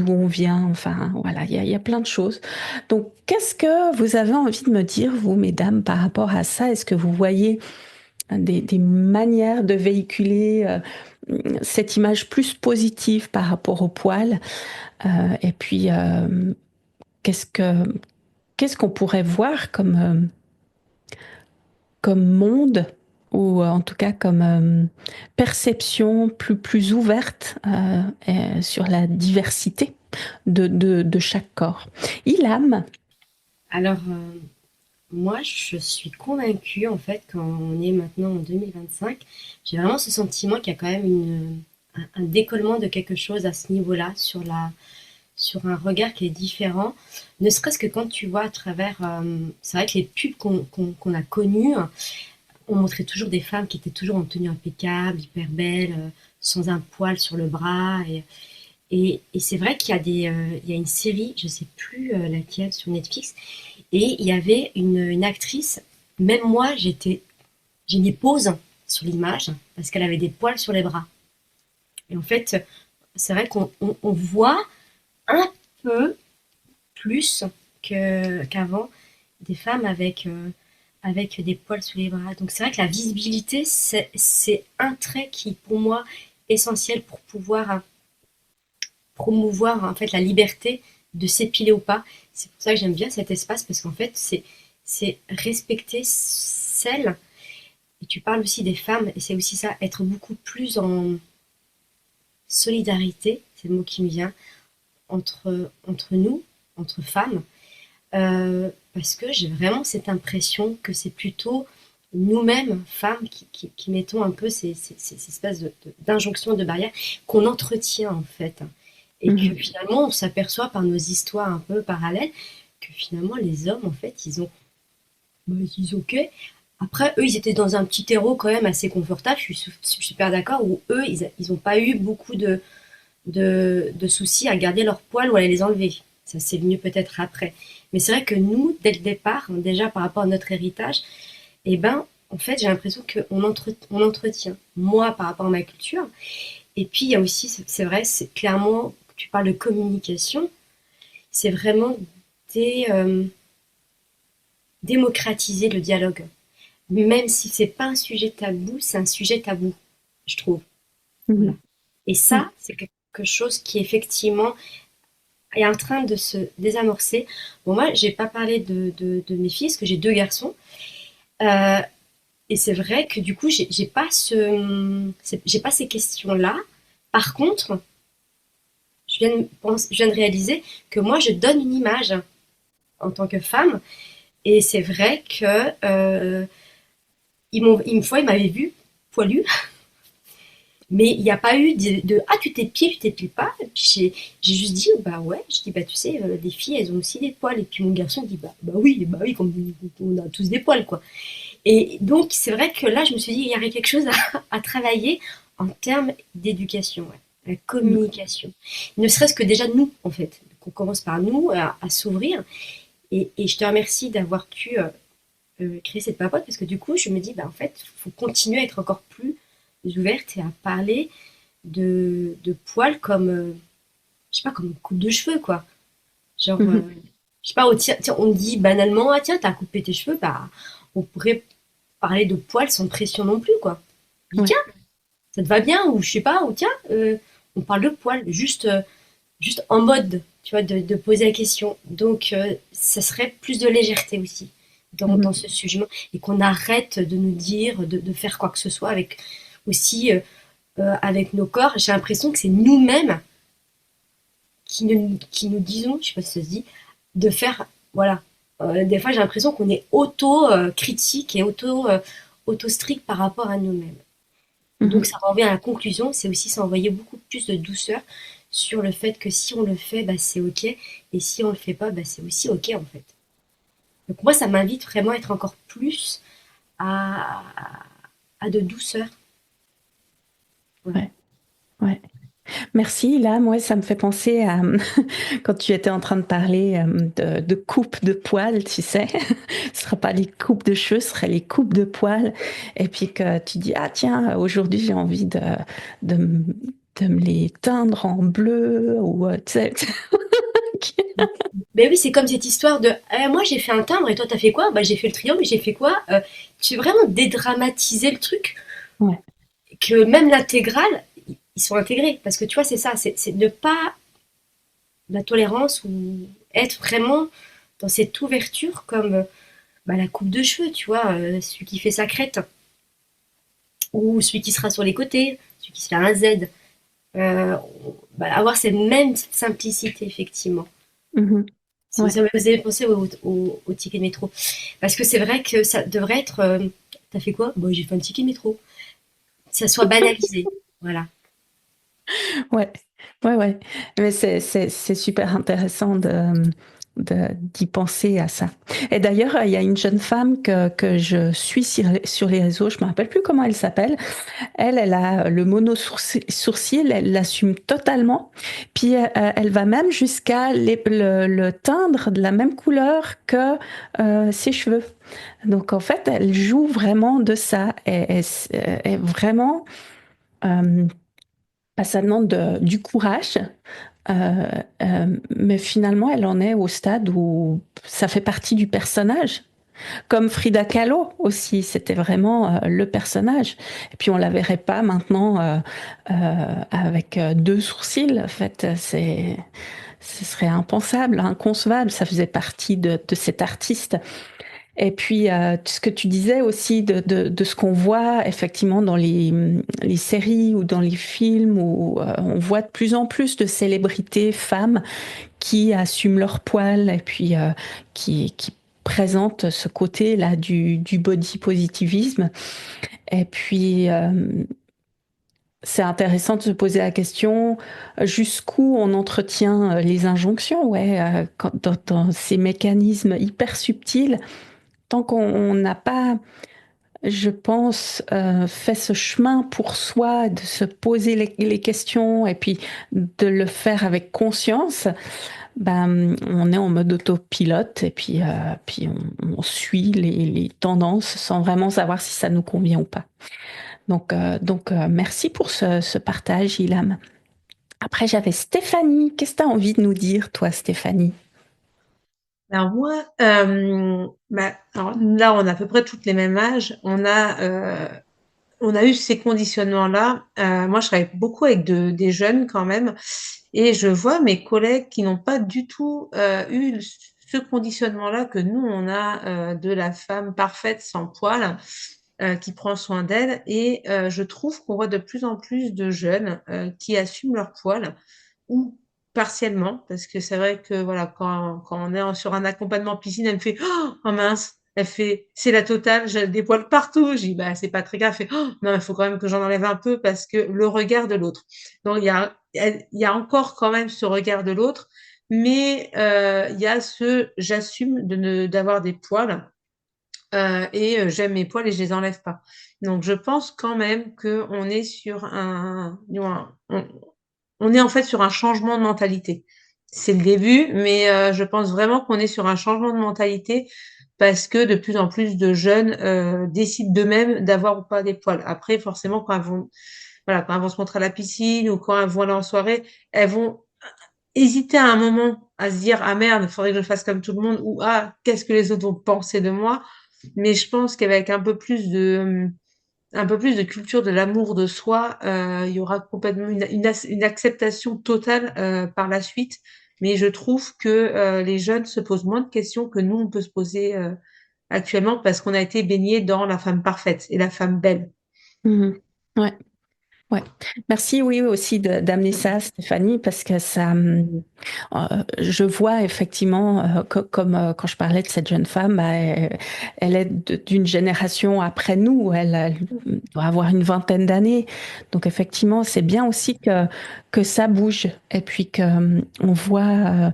C: on vient. Enfin, voilà, il y a plein de choses. Donc, qu'est-ce que vous avez envie de me dire, vous, mesdames, par rapport à ça? Est-ce que vous voyez des manières de véhiculer cette image plus positive par rapport au poil? Et puis, qu'est-ce que qu'est-ce qu'on pourrait voir comme monde ou en tout cas comme perception plus ouverte sur la diversité de chaque corps. Ilham,
D: Alors, moi, je suis convaincue, en fait, quand on est maintenant en 2025, j'ai vraiment ce sentiment qu'il y a quand même un décollement de quelque chose à ce niveau-là, sur un regard qui est différent. Ne serait-ce que quand tu vois à travers, c'est vrai que les pubs qu'on a connues, on montrait toujours des femmes qui étaient toujours en tenue impeccable, hyper belles, sans un poil sur le bras. Et c'est vrai qu'il y a il y a une série, je sais plus laquelle, sur Netflix, et il y avait une actrice, même moi, j'ai mis pause sur l'image parce qu'elle avait des poils sur les bras. Et en fait, c'est vrai qu'on voit un peu plus qu'avant des femmes avec des poils sous les bras. Donc c'est vrai que la visibilité, c'est un trait qui, pour moi, est essentiel pour pouvoir promouvoir en fait la liberté de s'épiler ou pas. C'est pour ça que j'aime bien cet espace parce qu'en fait, c'est respecter celle, et tu parles aussi des femmes, et c'est aussi ça, être beaucoup plus en solidarité, c'est le mot qui me vient, entre nous, entre femmes, parce que j'ai vraiment cette impression que c'est plutôt nous-mêmes, femmes, qui mettons un peu ces espèces d'injonctions, de barrières, qu'on entretient en fait. Et que finalement, on s'aperçoit par nos histoires un peu parallèles que finalement, les hommes, en fait, ils disent OK. Après, eux, ils étaient dans un petit terreau quand même assez confortable, je suis super d'accord, où eux, ils n'ont pas eu beaucoup de soucis à garder leurs poils ou à les enlever. Ça, c'est venu peut-être après. Mais c'est vrai que nous, dès le départ, déjà par rapport à notre héritage, eh ben, en fait, j'ai l'impression qu'on on entretient. Moi, par rapport à ma culture. Et puis, il y a aussi, c'est vrai, c'est clairement, tu parles de communication, c'est vraiment démocratiser le dialogue. Même si c'est pas un sujet tabou, c'est un sujet tabou, je trouve. Voilà. Et ça, c'est quelque chose qui effectivement est en train de se désamorcer. Bon, moi, j'ai pas parlé de mes filles, parce que j'ai 2 garçons. Et c'est vrai que du coup, j'ai pas ces questions-là. Par contre, je viens de réaliser que moi, je donne une image en tant que femme. Et c'est vrai que une fois, ils m'avaient vu poilue. Mais il n'y a pas eu ah, tu t'épiles, tu t'épiles pas. Et puis j'ai juste dit bah ouais, je dis bah tu sais, les filles elles ont aussi des poils. Et puis mon garçon dit bah oui, comme on a tous des poils quoi. Et donc c'est vrai que là je me suis dit il y avait quelque chose à travailler en termes d'éducation, ouais, la communication. Ne serait-ce que déjà nous en fait, qu'on commence par nous à s'ouvrir. Et je te remercie d'avoir pu créer cette papote parce que du coup je me dis bah en fait faut continuer à être encore plus ouverte et à parler de poils comme je sais pas, comme une coupe de cheveux quoi, genre je sais pas, tiens, on dit banalement ah tiens t'as coupé tes cheveux, bah on pourrait parler de poils sans pression non plus quoi. Dis, tiens ça te va bien, ou je sais pas, ou tiens on parle de poils juste en mode tu vois de poser la question. Donc ça serait plus de légèreté aussi dans ce sujet et qu'on arrête de nous dire de faire quoi que ce soit avec aussi avec nos corps. J'ai l'impression que c'est nous-mêmes qui nous disons, je sais pas si ça se dit, de faire, voilà. Des fois, j'ai l'impression qu'on est auto-critique et auto-strict par rapport à nous-mêmes. Donc, ça renvoie à la conclusion, c'est aussi s'envoyer beaucoup plus de douceur sur le fait que si on le fait, bah, c'est OK. Et si on le fait pas, bah, c'est aussi OK, en fait. Donc, moi, ça m'invite vraiment à être encore plus à de douceur.
C: Ouais. Merci, là, moi, ça me fait penser à quand tu étais en train de parler de coupe de poils, tu sais. Ce sera pas les coupes de cheveux, ce sera les coupes de poils. Et puis que tu dis, ah tiens, aujourd'hui, j'ai envie de me les teindre en bleu ou tu sais.
D: Ben oui, c'est comme cette histoire de moi j'ai fait un timbre et toi t'as fait quoi? Bah j'ai fait le triangle, mais j'ai fait quoi? Tu veux vraiment dédramatiser le truc,
C: Ouais.
D: que même l'intégrale, ils sont intégrés. Parce que tu vois, c'est ça, c'est ne pas la tolérance ou être vraiment dans cette ouverture comme la coupe de cheveux, tu vois, celui qui fait sa crête, ou celui qui sera sur les côtés, celui qui se fait un Z. euh, avoir cette même simplicité, effectivement.
C: Mhm. Ouais.
D: Ça me faisait penser au ticket de métro. Parce que c'est vrai que ça devrait être. T'as fait quoi? Bon, j'ai fait un ticket de métro. Que ça soit banalisé. Voilà.
C: Ouais, ouais, ouais. Mais c'est super intéressant d'y penser à ça. Et d'ailleurs, il y a une jeune femme que je suis sur les réseaux, je me rappelle plus comment elle s'appelle. Elle a le sourcil, elle l'assume totalement. Puis elle va même jusqu'à le teindre de la même couleur que ses cheveux. Donc en fait, elle joue vraiment de ça. Et vraiment, euh, ça demande du courage, euh, mais finalement, elle en est au stade où ça fait partie du personnage. Comme Frida Kahlo aussi, c'était vraiment le personnage. Et puis on la verrait pas maintenant avec deux sourcils. En fait, ce serait impensable, inconcevable. Ça faisait partie de cet artiste. Et puis, ce que tu disais aussi de ce qu'on voit effectivement dans les séries ou dans les films, où on voit de plus en plus de célébrités femmes qui assument leur poil et puis qui présentent ce côté-là du body positivisme. Et puis, c'est intéressant de se poser la question jusqu'où on entretient les injonctions, ouais, dans ces mécanismes hyper subtils. Tant qu'on n'a pas, je pense, fait ce chemin pour soi, de se poser les questions et puis de le faire avec conscience, ben, on est en mode autopilote et puis on suit les tendances sans vraiment savoir si ça nous convient ou pas. Donc, merci pour ce partage, Ilham. Après, j'avais Stéphanie. Qu'est-ce que tu as envie de nous dire, toi, Stéphanie?
F: Alors moi, alors là, on a à peu près toutes les mêmes âges. On a eu ces conditionnements-là. Moi, je travaille beaucoup avec des jeunes quand même, et je vois mes collègues qui n'ont pas du tout eu ce conditionnement-là que nous, on a de la femme parfaite sans poil, qui prend soin d'elle. Et je trouve qu'on voit de plus en plus de jeunes qui assument leur poil, ou partiellement, parce que c'est vrai que voilà, quand on est sur un accompagnement piscine, elle me fait oh mince, elle fait c'est la totale, j'ai des poils partout. J'ai dit bah c'est pas très grave, elle fait oh non, il faut quand même que j'en enlève un peu parce que le regard de l'autre. Donc il y a encore quand même ce regard de l'autre, mais il y a ce j'assume de ne d'avoir des poils. Et j'aime mes poils et je les enlève pas. Donc je pense quand même que on est sur on est en fait sur un changement de mentalité. C'est le début, mais je pense vraiment qu'on est sur un changement de mentalité parce que de plus en plus de jeunes décident d'eux-mêmes d'avoir ou pas des poils. Après, forcément, quand elles vont se montrer à la piscine ou quand elles vont aller en soirée, elles vont hésiter à un moment à se dire ah merde, il faudrait que je fasse comme tout le monde, ou ah qu'est-ce que les autres vont penser de moi. Mais je pense qu'avec un peu plus de culture de l'amour de soi, il y aura complètement une acceptation totale par la suite. Mais je trouve que les jeunes se posent moins de questions que nous, on peut se poser actuellement parce qu'on a été baigné dans la femme parfaite et la femme belle.
C: Mhm. Ouais. Ouais, merci, oui, aussi d'amener ça, Stéphanie, parce que je vois effectivement, comme quand je parlais de cette jeune femme, bah, elle est d'une génération après nous, elle doit avoir une vingtaine d'années. Donc effectivement, c'est bien aussi que ça bouge et puis que on voit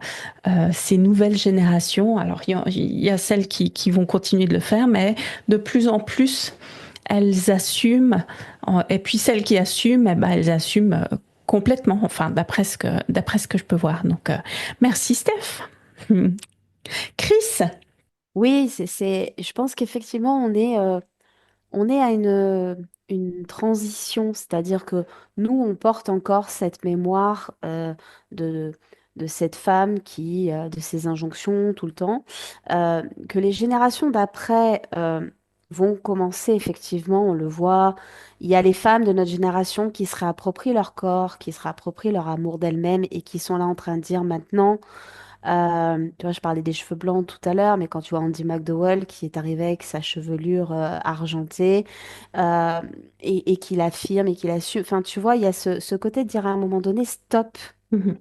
C: ces nouvelles générations. Alors il y a celles qui vont continuer de le faire, mais de plus en plus elles assument, et puis celles qui assument, eh ben, elles assument complètement, enfin, d'après ce que je peux voir. Donc, merci Steph. Chris,
E: Oui, je pense qu'effectivement, on est à une transition, c'est-à-dire que nous, on porte encore cette mémoire de cette femme de ses injonctions tout le temps, que les générations d'après vont commencer, effectivement, on le voit, il y a les femmes de notre génération qui se réapproprient leur corps, qui se réapproprient leur amour d'elles-mêmes et qui sont là en train de dire maintenant. Tu vois, je parlais des cheveux blancs tout à l'heure, mais quand tu vois Andy McDowell qui est arrivé avec sa chevelure argentée euh, et qu'il affirme et qu'il assume, enfin, tu vois, il y a ce côté de dire à un moment donné, stop,
C: Mhm.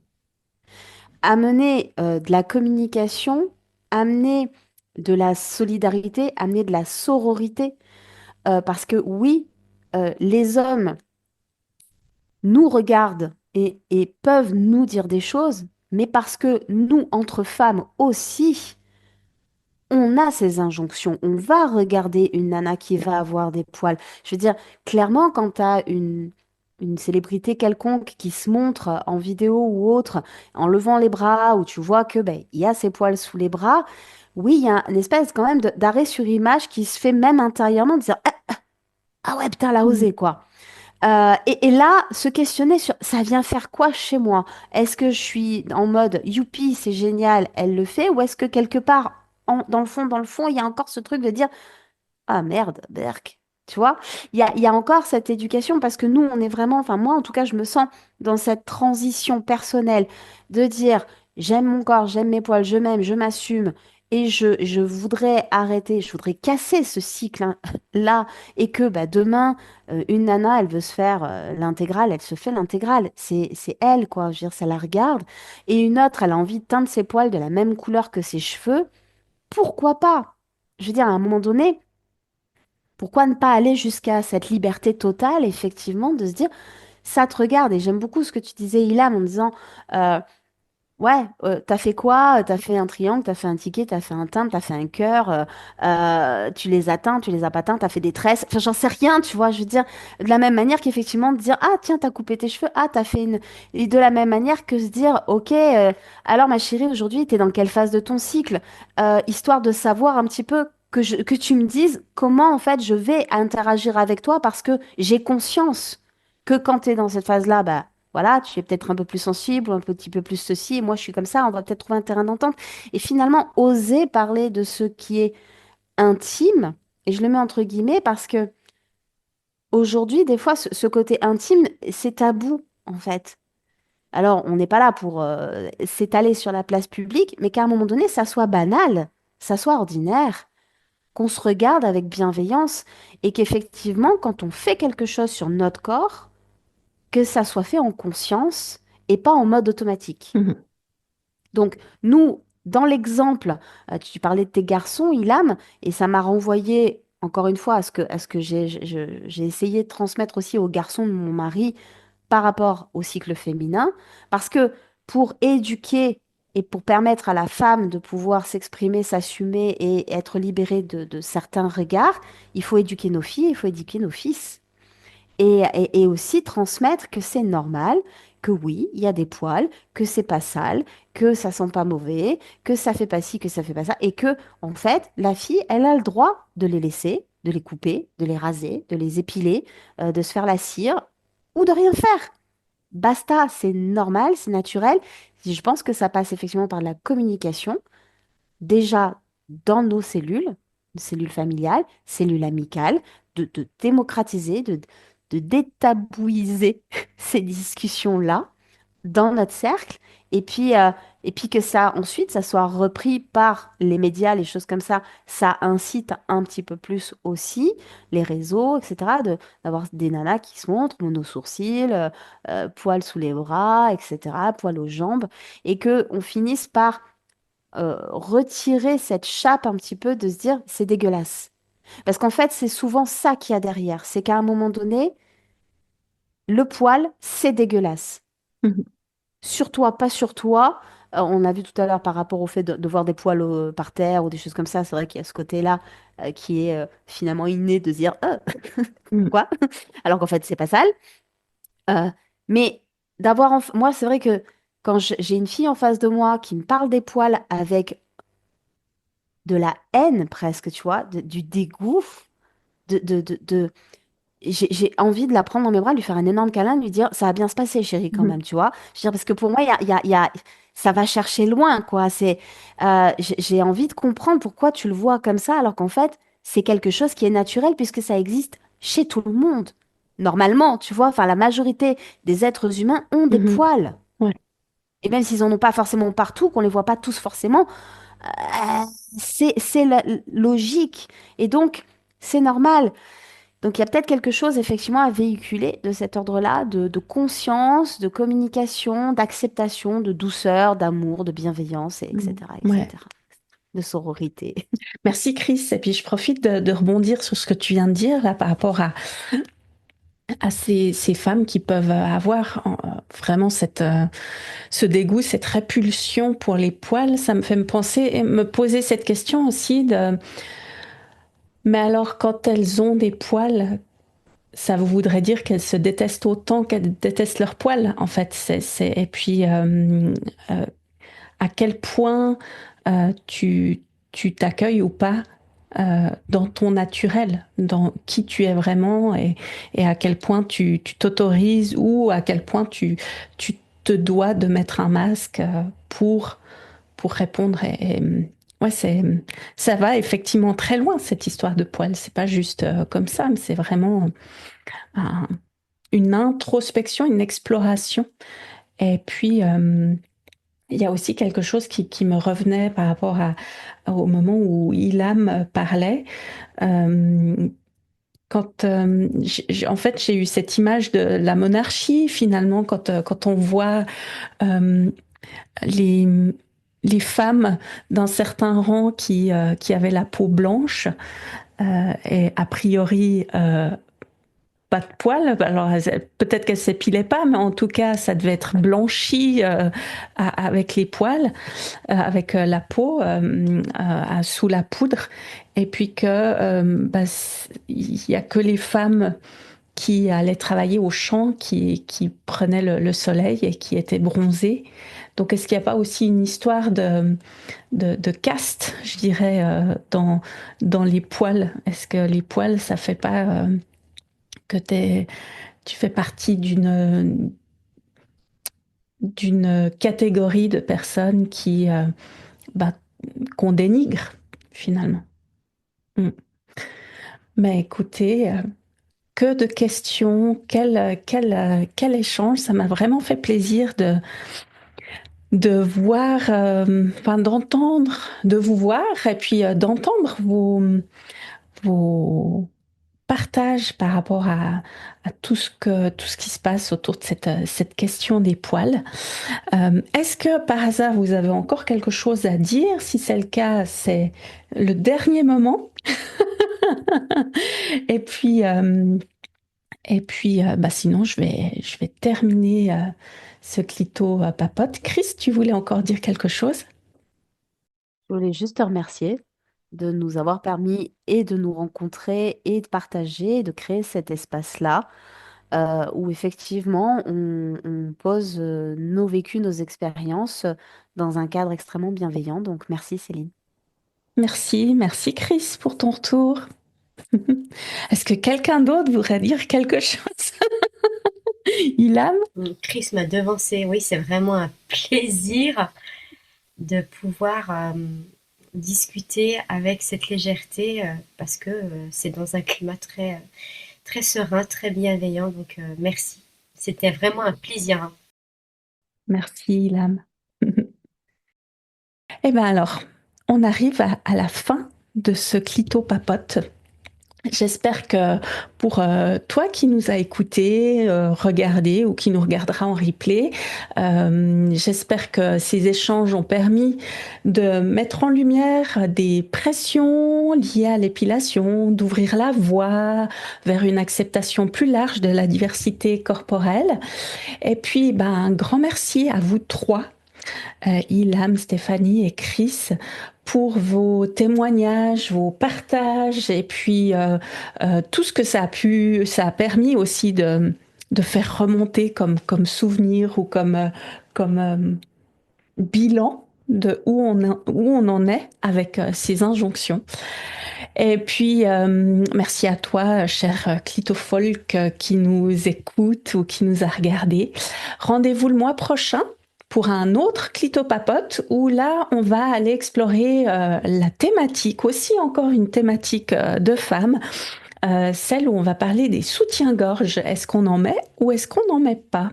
E: amener de la communication, amener de la solidarité, amener de la sororité, parce que oui, les hommes nous regardent et peuvent nous dire des choses, mais parce que nous, entre femmes aussi, on a ces injonctions. On va regarder une nana qui va avoir des poils. Je veux dire, clairement, quand tu as une célébrité quelconque qui se montre en vidéo ou autre, en levant les bras, où tu vois que ben, il y a ses poils sous les bras, oui, il y a une espèce quand même d'arrêt sur image qui se fait même intérieurement, de dire ah ouais, putain, elle a
C: Mhm.
E: osé, quoi. Et là, se questionner sur ça vient faire quoi chez moi? Est-ce que je suis en mode youpi, c'est génial, elle le fait, ou est-ce que quelque part, dans le fond, il y a encore ce truc de dire ah merde, berk. Tu vois, il y a encore cette éducation parce que nous, on est vraiment, enfin moi en tout cas, je me sens dans cette transition personnelle de dire j'aime mon corps, j'aime mes poils, je m'aime, je m'assume et je voudrais arrêter, je voudrais casser ce cycle hein, là et que bah, demain, une nana, elle veut se faire l'intégrale, elle se fait l'intégrale. C'est elle, quoi. Je veux dire, ça la regarde. Et une autre, elle a envie de teindre ses poils de la même couleur que ses cheveux. Pourquoi pas? Je veux dire, à un moment donné, pourquoi ne pas aller jusqu'à cette liberté totale, effectivement, de se dire, ça te regarde. Et j'aime beaucoup ce que tu disais, Ilham, en disant, euh, ouais, t'as fait quoi? T'as fait un triangle, t'as fait un ticket, t'as fait un timbre, t'as fait un cœur, tu les as teints, tu les as pas teints, t'as fait des tresses. Enfin, j'en sais rien, tu vois. Je veux dire, de la même manière qu'effectivement, de dire, ah, tiens, t'as coupé tes cheveux, ah, t'as fait une. Et de la même manière que se dire, ok, alors ma chérie, aujourd'hui, t'es dans quelle phase de ton cycle? Histoire de savoir un petit peu. Que tu me dises comment en fait je vais interagir avec toi parce que j'ai conscience que quand tu es dans cette phase-là, bah, voilà, tu es peut-être un peu plus sensible, ou un petit peu plus ceci, et moi je suis comme ça, on va peut-être trouver un terrain d'entente. Et finalement, oser parler de ce qui est intime, et je le mets entre guillemets parce que aujourd'hui, des fois, ce côté intime, c'est tabou, en fait. Alors, on n'est pas là pour s'étaler sur la place publique, mais qu'à un moment donné, ça soit banal, ça soit ordinaire, qu'on se regarde avec bienveillance, et qu'effectivement, quand on fait quelque chose sur notre corps, que ça soit fait en conscience et pas en mode automatique.
C: Mhm.
E: Donc, nous, dans l'exemple, tu parlais de tes garçons, Ilham, et ça m'a renvoyé encore une fois à ce que j'ai essayé de transmettre aussi aux garçons de mon mari par rapport au cycle féminin, parce que pour éduquer et pour permettre à la femme de pouvoir s'exprimer, s'assumer et être libérée de certains regards, il faut éduquer nos filles, il faut éduquer nos fils. Et aussi transmettre que c'est normal, que oui, il y a des poils, que c'est pas sale, que ça sent pas mauvais, que ça fait pas ci, que ça fait pas ça, et que, en fait, la fille, elle a le droit de les laisser, de les couper, de les raser, de les épiler, de se faire la cire, ou de rien faire. Basta, c'est normal, c'est naturel. Je pense que ça passe effectivement par la communication, déjà dans nos cellules familiales, cellules amicales, de démocratiser, de détabouiser ces discussions-là dans notre cercle, et puis que ça, ensuite, ça soit repris par les médias, les choses comme ça incite un petit peu plus aussi les réseaux, etc., d'avoir des nanas qui se montrent, mono-sourcils, poils sous les bras, etc., poils aux jambes, et que on finisse par retirer cette chape un petit peu de se dire c'est dégueulasse. Parce qu'en fait, c'est souvent ça qu'il y a derrière. C'est qu'à un moment donné, le poil, c'est dégueulasse.
C: Mhm.
E: Sur toi, pas sur toi. On a vu tout à l'heure par rapport au fait de voir des poils par terre ou des choses comme ça. C'est vrai qu'il y a ce côté-là qui est finalement inné de se dire
C: Mhm.
E: quoi? Alors qu'en fait, c'est pas sale. Euh, mais moi, c'est vrai que quand j'ai une fille en face de moi qui me parle des poils avec de la haine presque, tu vois, du dégoût, de, j'ai envie de la prendre dans mes bras, de lui faire un énorme câlin, de lui dire, ça va bien se passer, chérie, quand
C: Mhm.
E: même, tu vois. Je veux dire, parce que pour moi, ça va chercher loin, quoi. J'ai envie de comprendre pourquoi tu le vois comme ça, alors qu'en fait, c'est quelque chose qui est naturel puisque ça existe chez tout le monde. Normalement, tu vois, enfin, la majorité des êtres humains ont des
C: Mhm.
E: poils.
C: Ouais.
E: et même s'ils en ont pas forcément partout, qu'on les voit pas tous forcément, euh, c'est la logique. Et donc, c'est normal. Donc, il y a peut-être quelque chose effectivement à véhiculer de cet ordre-là, de conscience, de communication, d'acceptation, de douceur, d'amour, de bienveillance, et etc.,
C: Ouais.
E: etc., de sororité.
C: Merci Chris. Et puis je profite de rebondir sur ce que tu viens de dire là par rapport à ces femmes qui peuvent avoir vraiment ce dégoût, cette répulsion pour les poils. Ça me fait me penser et me poser cette question aussi mais alors quand elles ont des poils, ça voudrait dire qu'elles se détestent autant qu'elles détestent leurs poils, en fait. Et puis, à quel point tu t'accueilles ou pas dans ton naturel, dans qui tu es vraiment et à quel point tu t'autorises ou à quel point tu te dois de mettre un masque pour répondre. Ouais, ça va effectivement très loin, cette histoire de poils. C'est pas juste comme ça, mais c'est vraiment un- une introspection, une exploration. Et puis, il y a aussi quelque chose qui me revenait par rapport au moment où Ilham parlait. Euh, en fait, j'ai eu cette image de la monarchie, finalement, quand on voit euh, les, les femmes d'un certain rang qui avaient la peau blanche et a priori pas de poils. Alors peut-être qu'elle s'épilait pas, mais en tout cas, ça devait être blanchi avec les poils, avec la peau sous la poudre. Et puis que il y a que les femmes qui allaient travailler au champ, qui prenaient le soleil et qui étaient bronzées. Donc, est-ce qu'il n'y a pas aussi une histoire de caste, je dirais, dans les poils? Est-ce que les poils, ça fait pas que tu fais partie d'une catégorie de personnes bah, qu'on dénigre, finalement? Mm. Mais écoutez, que de questions, quel échange, ça m'a vraiment fait plaisir de voir, enfin d'entendre, de vous voir et puis d'entendre vos partages par rapport à tout ce qui se passe autour de cette question des poils. Est-ce que par hasard vous avez encore quelque chose à dire? Si c'est le cas, c'est le dernier moment. Et puis, bah sinon, je vais terminer ce clito papote. Chris, tu voulais encore dire quelque chose?
E: Je voulais juste te remercier de nous avoir permis et de nous rencontrer et de partager, et de créer cet espace-là où effectivement on pose nos vécus, nos expériences dans un cadre extrêmement bienveillant. Donc merci Céline.
C: Merci Chris pour ton retour. Est-ce que quelqu'un d'autre voudrait dire quelque chose? Ilham?
D: Chris m'a devancé. Oui, c'est vraiment un plaisir de pouvoir discuter avec cette légèreté parce que c'est dans un climat très serein, très bienveillant. Donc, merci. C'était vraiment un plaisir, hein.
C: Merci Ilham. Eh bien alors, on arrive à la fin de ce clito papote. J'espère que pour toi qui nous a écoutés, regardé ou qui nous regardera en replay, j'espère que ces échanges ont permis de mettre en lumière des pressions liées à l'épilation, d'ouvrir la voie vers une acceptation plus large de la diversité corporelle. Et puis, ben, un grand merci à vous trois, Ilham, Stéphanie et Chris, pour vos témoignages, vos partages et puis tout ce que ça a permis aussi de faire remonter comme souvenir ou comme bilan de où on en est avec ces injonctions. Et puis, merci à toi, cher Clitofolk, qui nous écoute ou qui nous a regardé. Rendez-vous le mois prochain pour un autre Clitopapote où là, on va aller explorer la thématique, aussi encore une thématique de femmes, celle où on va parler des soutiens-gorge. Est-ce qu'on en met ou est-ce qu'on n'en met pas?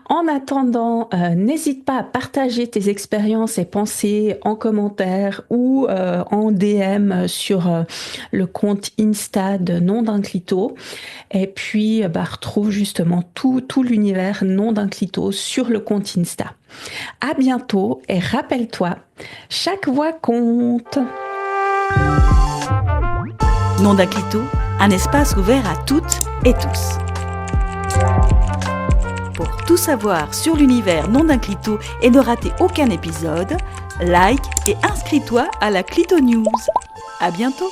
C: En attendant, n'hésite pas à partager tes expériences et pensées en commentaire ou en DM sur le compte Insta de Nom d'un Clito. Et puis, retrouve justement tout l'univers Nom d'un Clito sur le compte Insta. À bientôt et rappelle-toi, chaque voix compte.
A: Nom d'un Clito, un espace ouvert à toutes et tous. Pour tout savoir sur l'univers Nom d'un Clito et ne rater aucun épisode, like et inscris-toi à la Clito News. À bientôt!